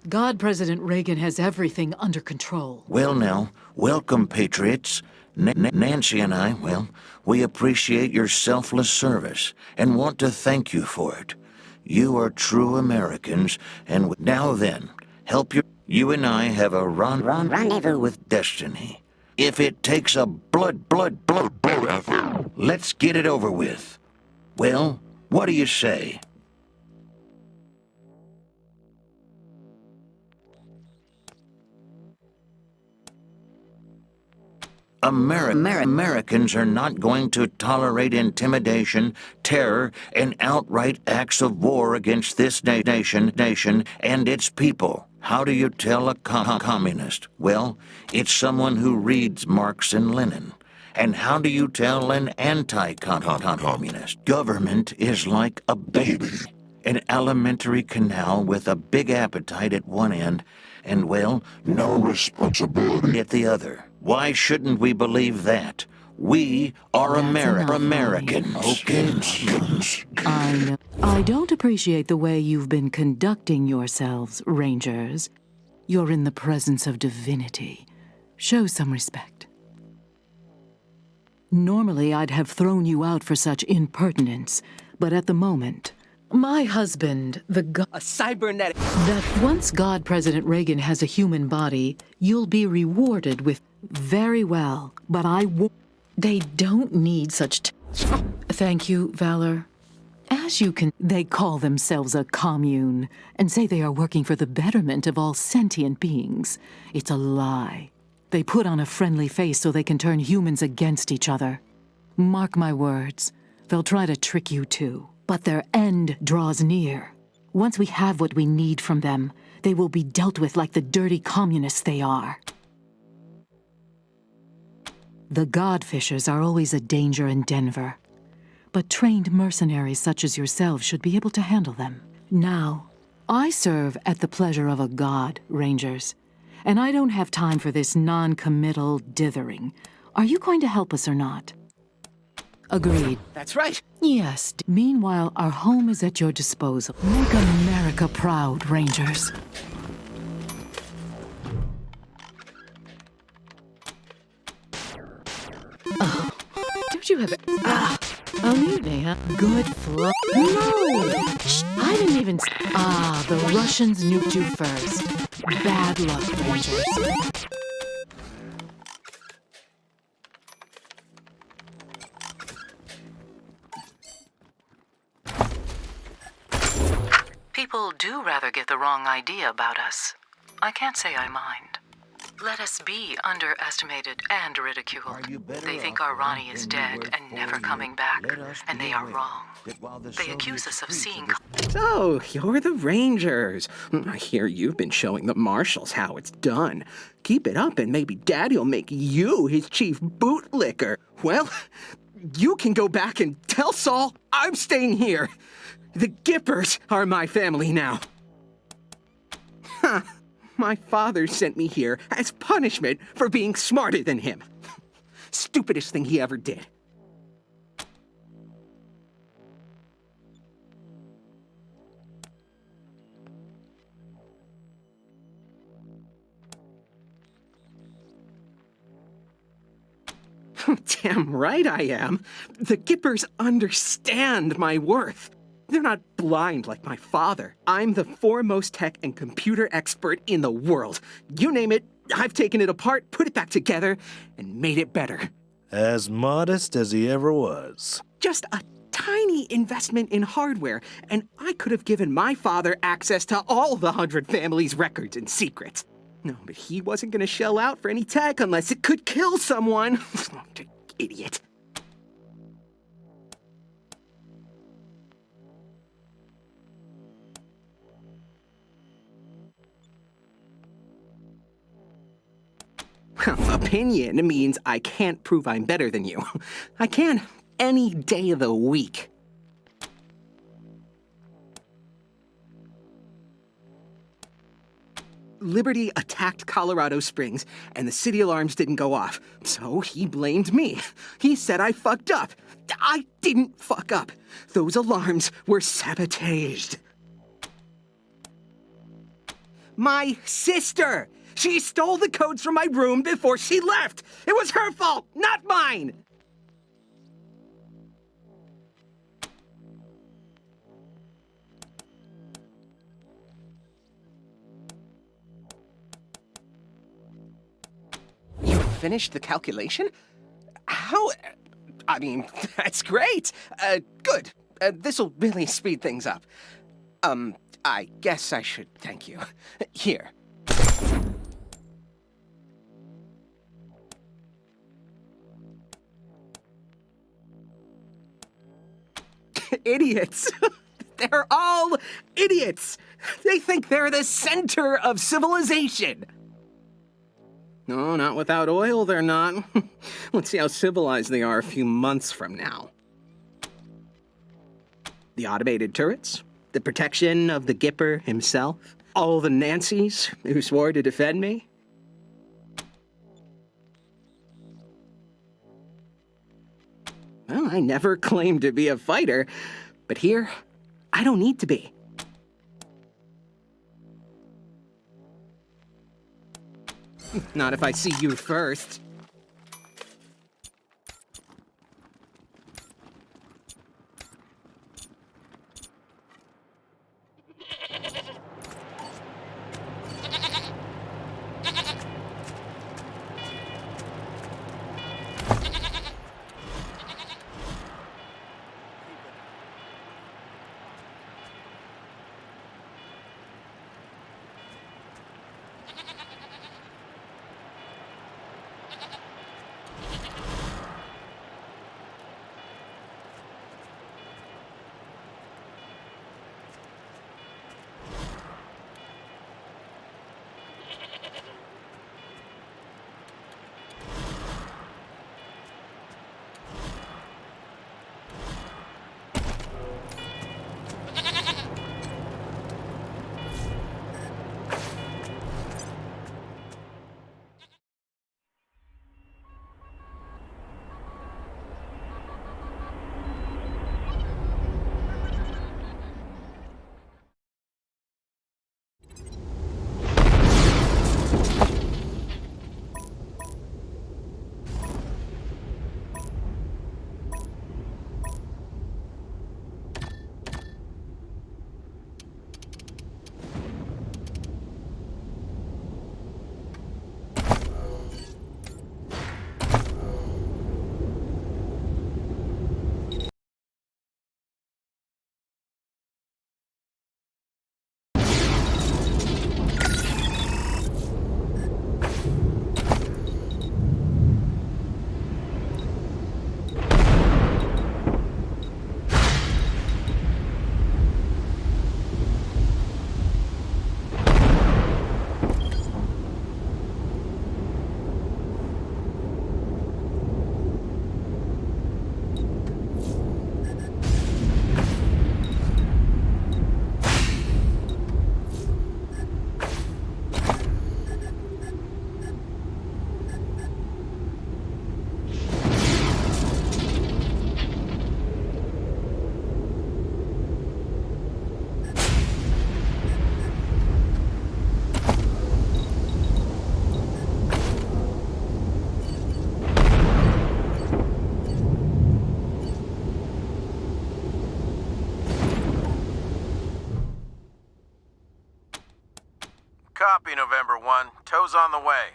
God President Reagan has everything under control. Well now, welcome, Patriots. Nancy and I, well, we appreciate your selfless service and want to thank you for it. You are true Americans, and now then, help you and I have a rendezvous with destiny. If it takes a blood, let's get it over with. Well, what do you say? Americans are not going to tolerate intimidation, terror, and outright acts of war against this nation and its people. How do you tell a communist? Well, it's someone who reads Marx and Lenin. And how do you tell an anti-communist? Government is like a baby. An alimentary canal with a big appetite at one end and, well, no responsibility at the other. Why shouldn't we believe that? We are Americans. Okay. I know. I don't appreciate the way you've been conducting yourselves, Rangers. You're in the presence of divinity. Show some respect. Normally, I'd have thrown you out for such impertinence, but at the moment, my husband, a cybernetic... That once God President Reagan has a human body, you'll be rewarded with... Very well, but they don't need such... Thank you, Valor. As you can... They call themselves a commune and say they are working for the betterment of all sentient beings. It's a lie. They put on a friendly face so they can turn humans against each other. Mark my words, they'll try to trick you too. But their end draws near. Once we have what we need from them, they will be dealt with like the dirty communists they are. The Godfishers are always a danger in Denver, but trained mercenaries such as yourselves should be able to handle them. Now, I serve at the pleasure of a god, Rangers, and I don't have time for this non-committal dithering. Are you going to help us or not? Agreed. That's right. Yes. Meanwhile, our home is at your disposal. Make America proud, Rangers. Oh, don't you have it? A mutiny, huh? Good flow. No! I didn't even... the Russians nuked you first. Bad luck, Rangers. People do rather get the wrong idea about us. I can't say I mind. Let us be underestimated and ridiculed. They think our Ronnie is dead and never coming back, and they are wrong. They accuse us of seeing... So, you're the Rangers. I hear you've been showing the marshals how it's done. Keep it up and maybe Daddy'll make you his chief bootlicker. Well, you can go back and tell Saul I'm staying here. The Gippers are my family now. Huh. My father sent me here as punishment for being smarter than him. Stupidest thing he ever did. Damn right I am. The Gippers understand my worth. They're not blind like my father. I'm the foremost tech and computer expert in the world. You name it, I've taken it apart, put it back together, and made it better. As modest as he ever was. Just a tiny investment in hardware, and I could have given my father access to all the 100 families' records and secrets. No, but he wasn't going to shell out for any tech unless it could kill someone. Idiot. Opinion means I can't prove I'm better than you. I can any day of the week. Liberty attacked Colorado Springs, and the city alarms didn't go off, so he blamed me. He said I fucked up. I didn't fuck up. Those alarms were sabotaged. My sister! She stole the codes from my room before she left! It was her fault, not mine! You finished the calculation? How? I mean, that's great! Good. This'll really speed things up. I guess I should thank you. Here. idiots. They're all idiots. They think they're the center of civilization. No, not without oil, they're not. Let's see how civilized they are a few months from now. The automated turrets, the protection of the Gipper himself, all the Nancys who swore to defend me. Well, I never claimed to be a fighter, but here, I don't need to be. Not if I see you first. Copy, November 1. Tow's on the way.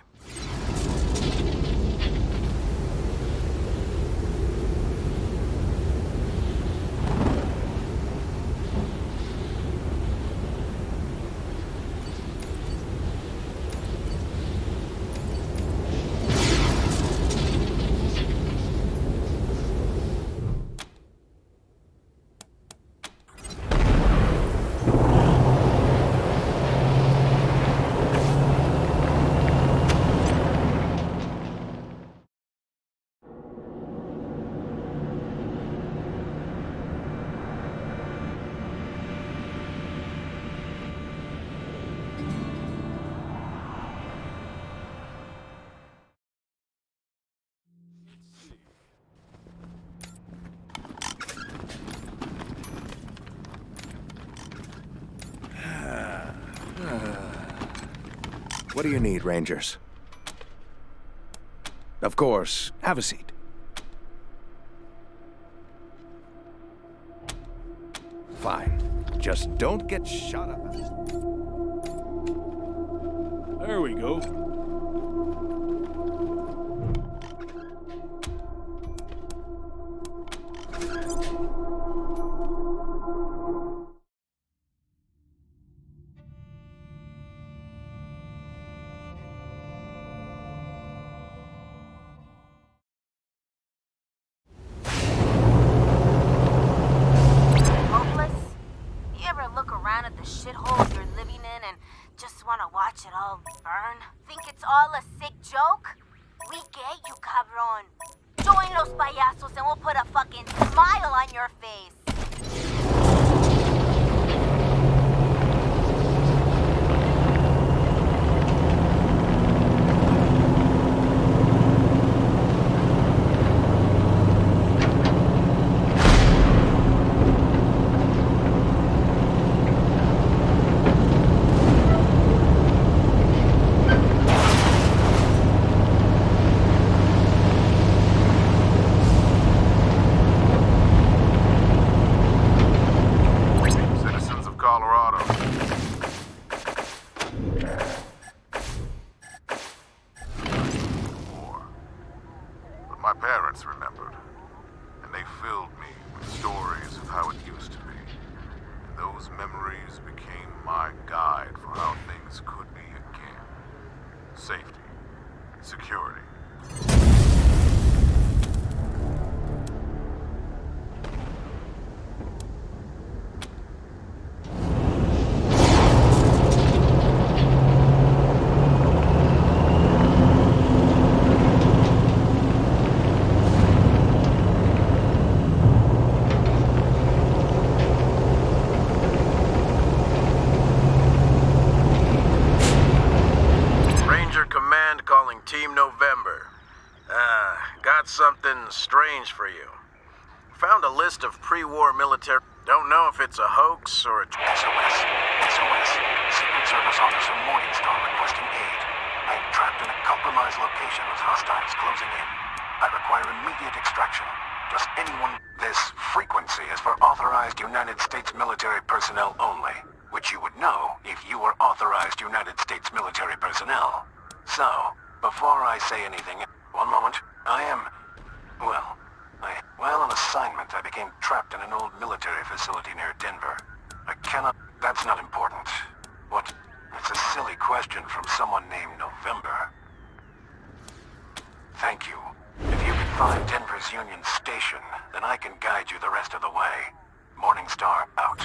What do you need, Rangers? Of course, have a seat. Fine. Just don't get shot up. There we go. of the shitholes you're living in and just want to watch it all burn? Think it's all a sick joke? We get you, cabron. Join los payasos and we'll put a fucking smile on your face. My parents remembered, and they filled me with stories of how it used to be. And those memories became my guide for how things could be again. Safety, security. Team November. Got something strange for you. Found a list of pre-war military... Don't know if it's a hoax or a... SOS. Secret Service Officer Morningstar requesting aid. I am trapped in a compromised location with hostiles closing in. I require immediate extraction. Does anyone... This frequency is for authorized United States military personnel only, which you would know if you were authorized United States military personnel. So, before I say anything, one moment, on assignment, I became trapped in an old military facility near Denver. I cannot... That's not important. What? It's a silly question from someone named November. Thank you. If you can find Denver's Union Station, then I can guide you the rest of the way. Morningstar out.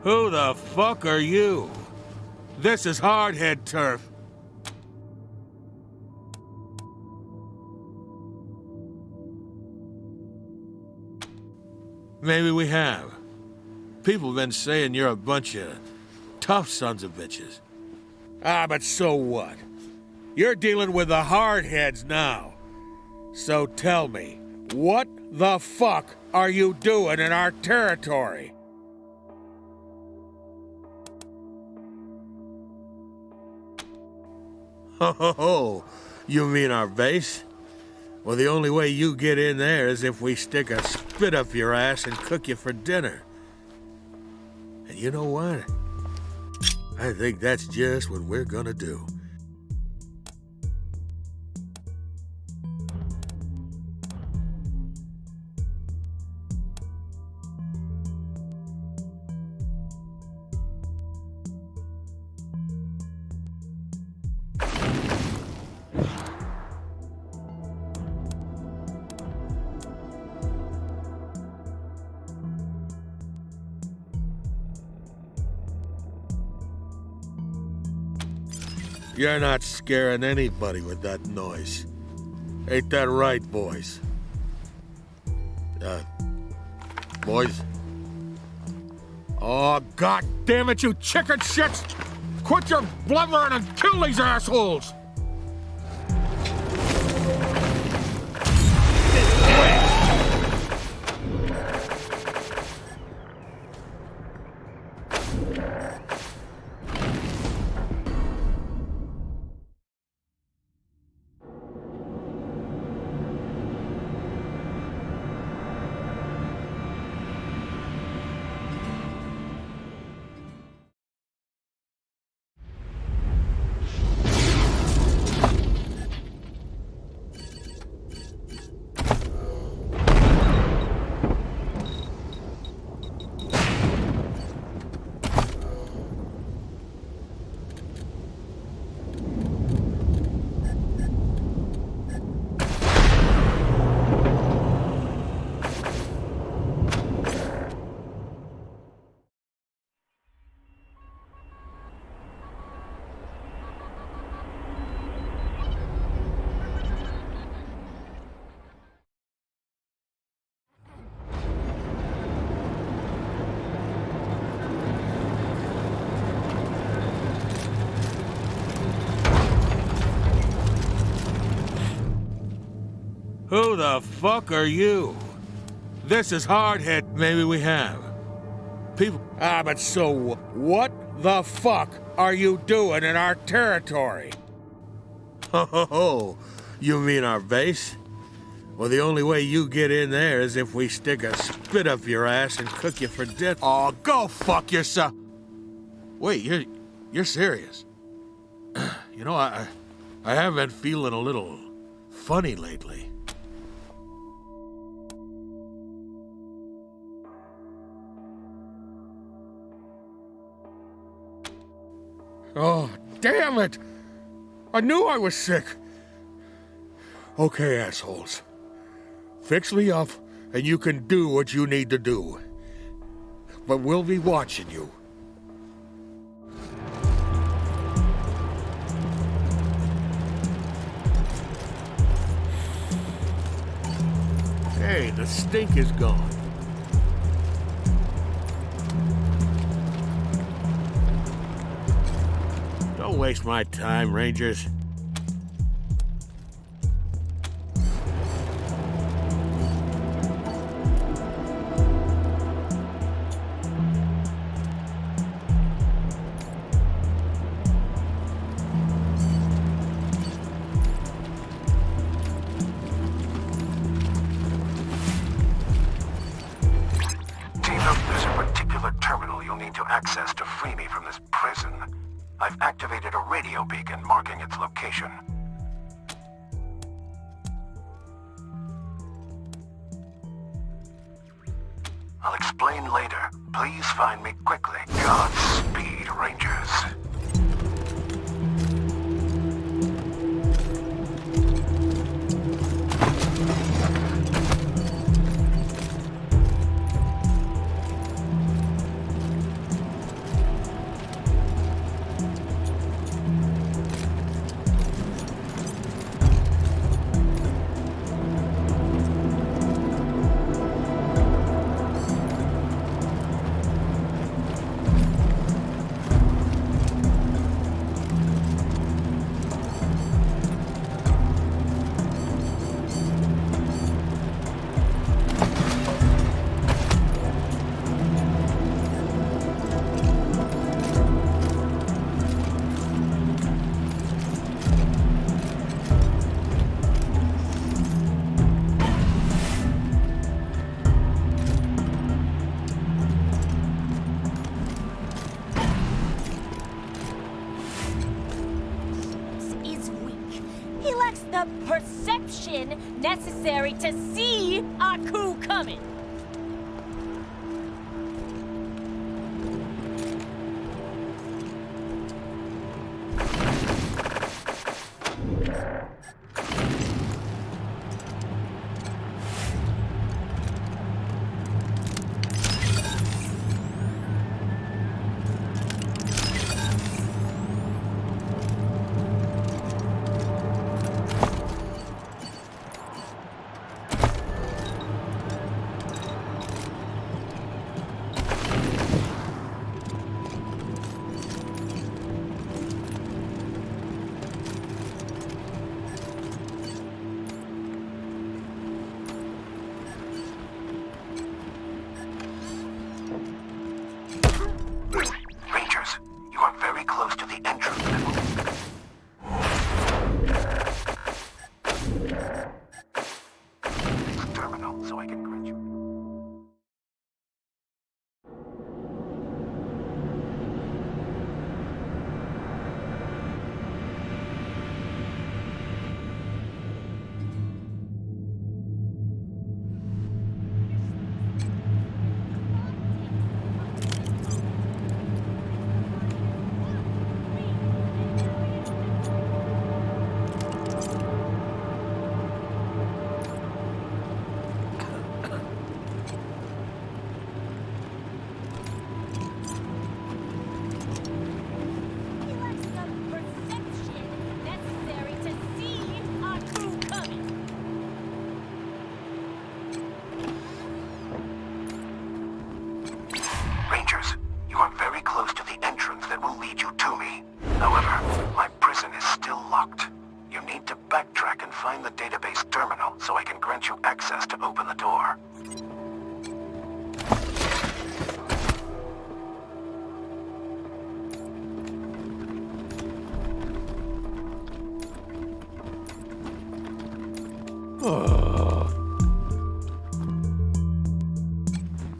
Who the fuck are you? This is Hardhead turf. Maybe we have. People have been saying you're a bunch of tough sons of bitches. But so what? You're dealing with the hardheads now. So tell me, what the fuck are you doing in our territory? Oh, you mean our base? Well, the only way you get in there is if we stick a spit up your ass and cook you for dinner. And you know what? I think that's just what we're gonna do. You're not scaring anybody with that noise. Ain't that right, boys? Boys. Oh, god damn it, you chicken shits! Quit your blubbering and kill these assholes! Who the fuck are you? This is Hardhead. Maybe we have. People. But so what the fuck are you doing in our territory? Oh, you mean our base? Well, the only way you get in there is if we stick a spit up your ass and cook you for dinner. Oh, go fuck yourself. Wait, you're serious? You know, I have been feeling a little funny lately. Oh, damn it! I knew I was sick! Okay, assholes. Fix me up, and you can do what you need to do. But we'll be watching you. Hey, the stink is gone. Don't waste my time, Rangers. There's a particular terminal you'll need to access to free me from this prison. I've activated a radio beacon marking its location. I'll explain later. Please find me quickly. Godspeed, Rangers. The perception necessary to see our coup coming.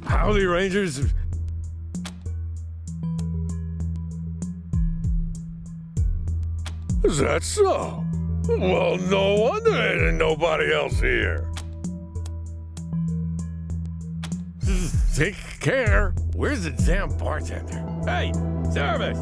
Howdy, Rangers. Is that so? Well, no wonder there ain't nobody else here. Take care. Where's the damn bartender? Hey, service!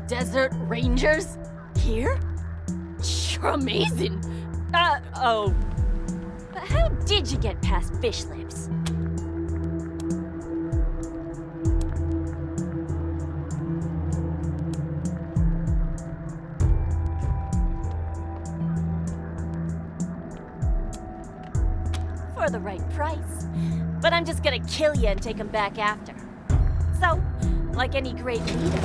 Desert Rangers? Here? You're amazing. Oh. How did you get past Fish Lips? For the right price. But I'm just gonna kill you and take them back after. So, like any great leader.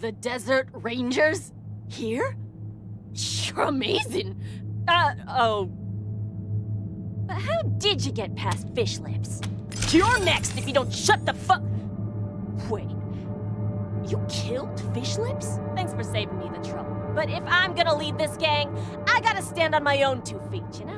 The Desert Rangers? Here? You're amazing. Oh. But how did you get past Fish Lips? You're next if you don't shut the fuck. Wait. You killed Fish Lips? Thanks for saving me the trouble. But if I'm gonna lead this gang, I gotta stand on my own 2 feet, you know?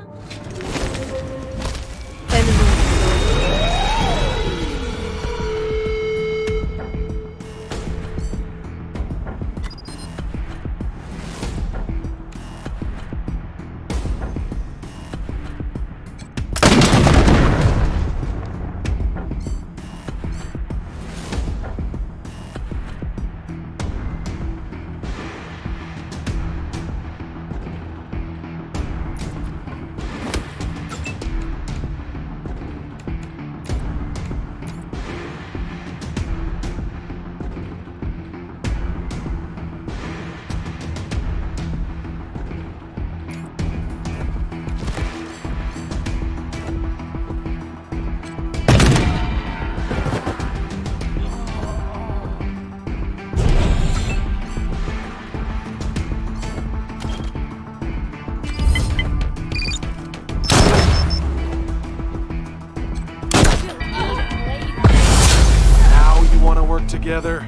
Together.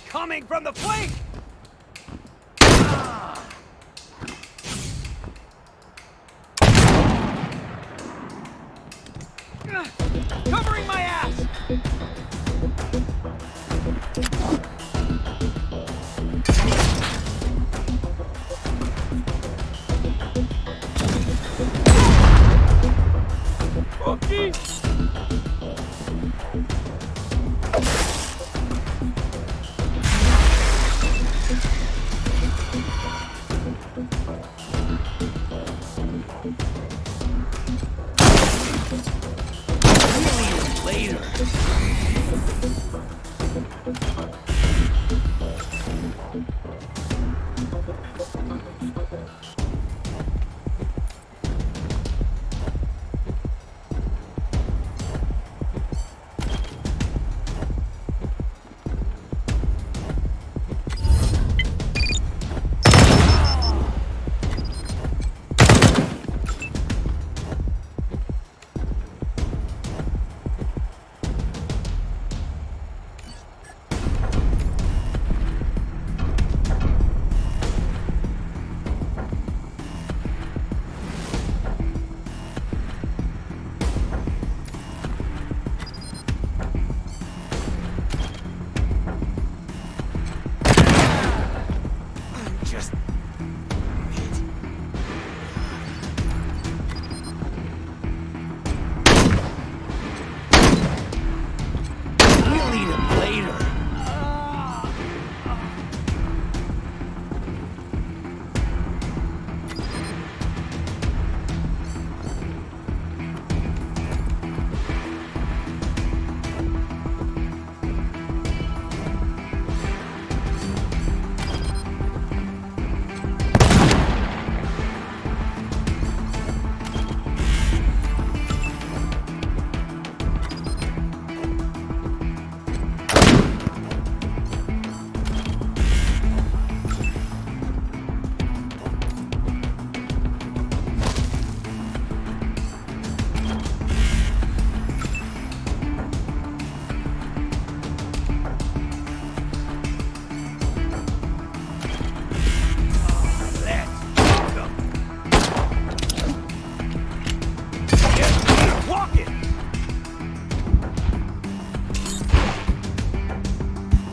Coming from the flank! Covering my ass! Okay. Later.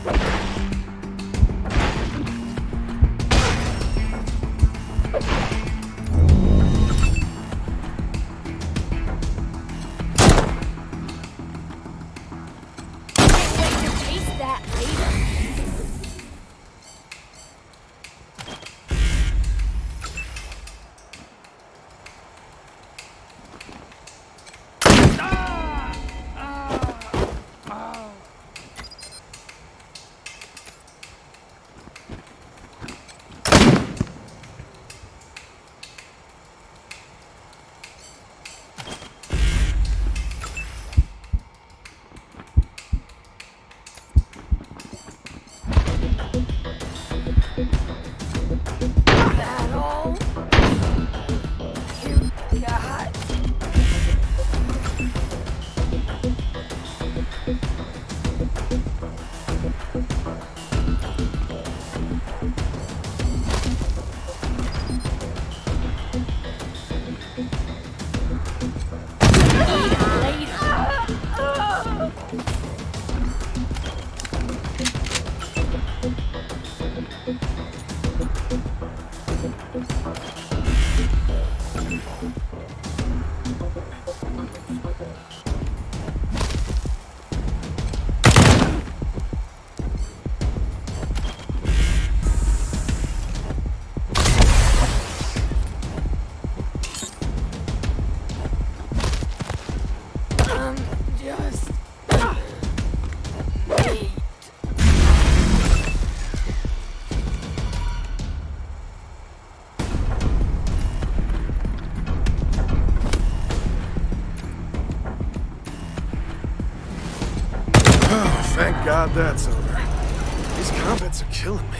Taste that later. That all you got? Just wait. Oh, thank God that's over. These comets are killing me.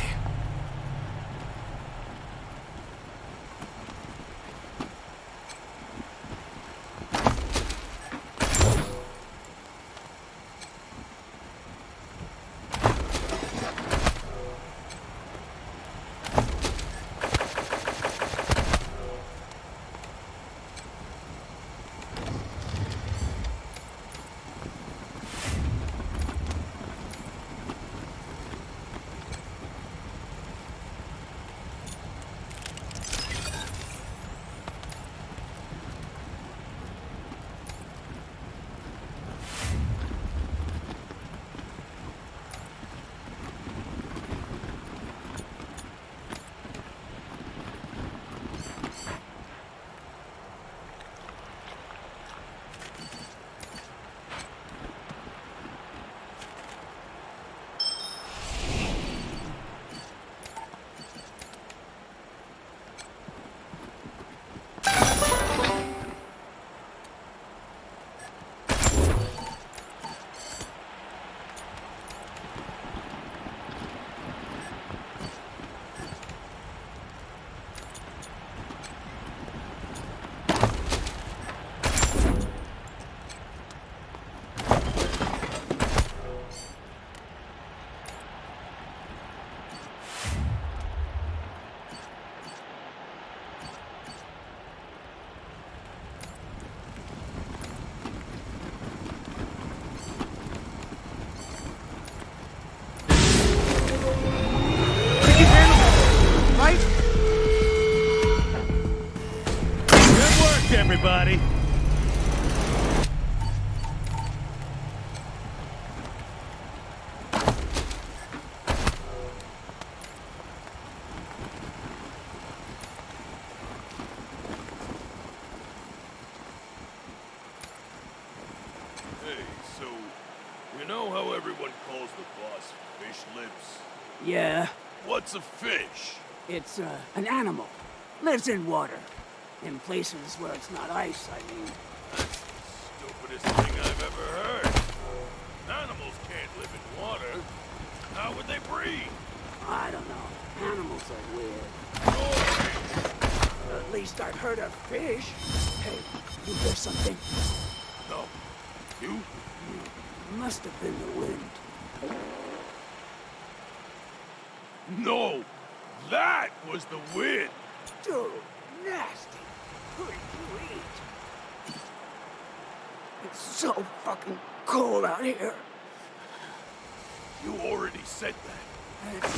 Everybody. Hey, so, you know how everyone calls the boss fish lips? Yeah, What's a fish? it's an animal. Lives in water. In places where it's not ice, I mean. Stupidest thing I've ever heard. Animals can't live in water. How would they breathe? I don't know. Animals are weird. At least I've heard of fish. Hey, you hear something? No. You? Must have been the wind. No! That was the wind! Dude, nasty. Who did you eat? It's so fucking cold out here. You already said that. It's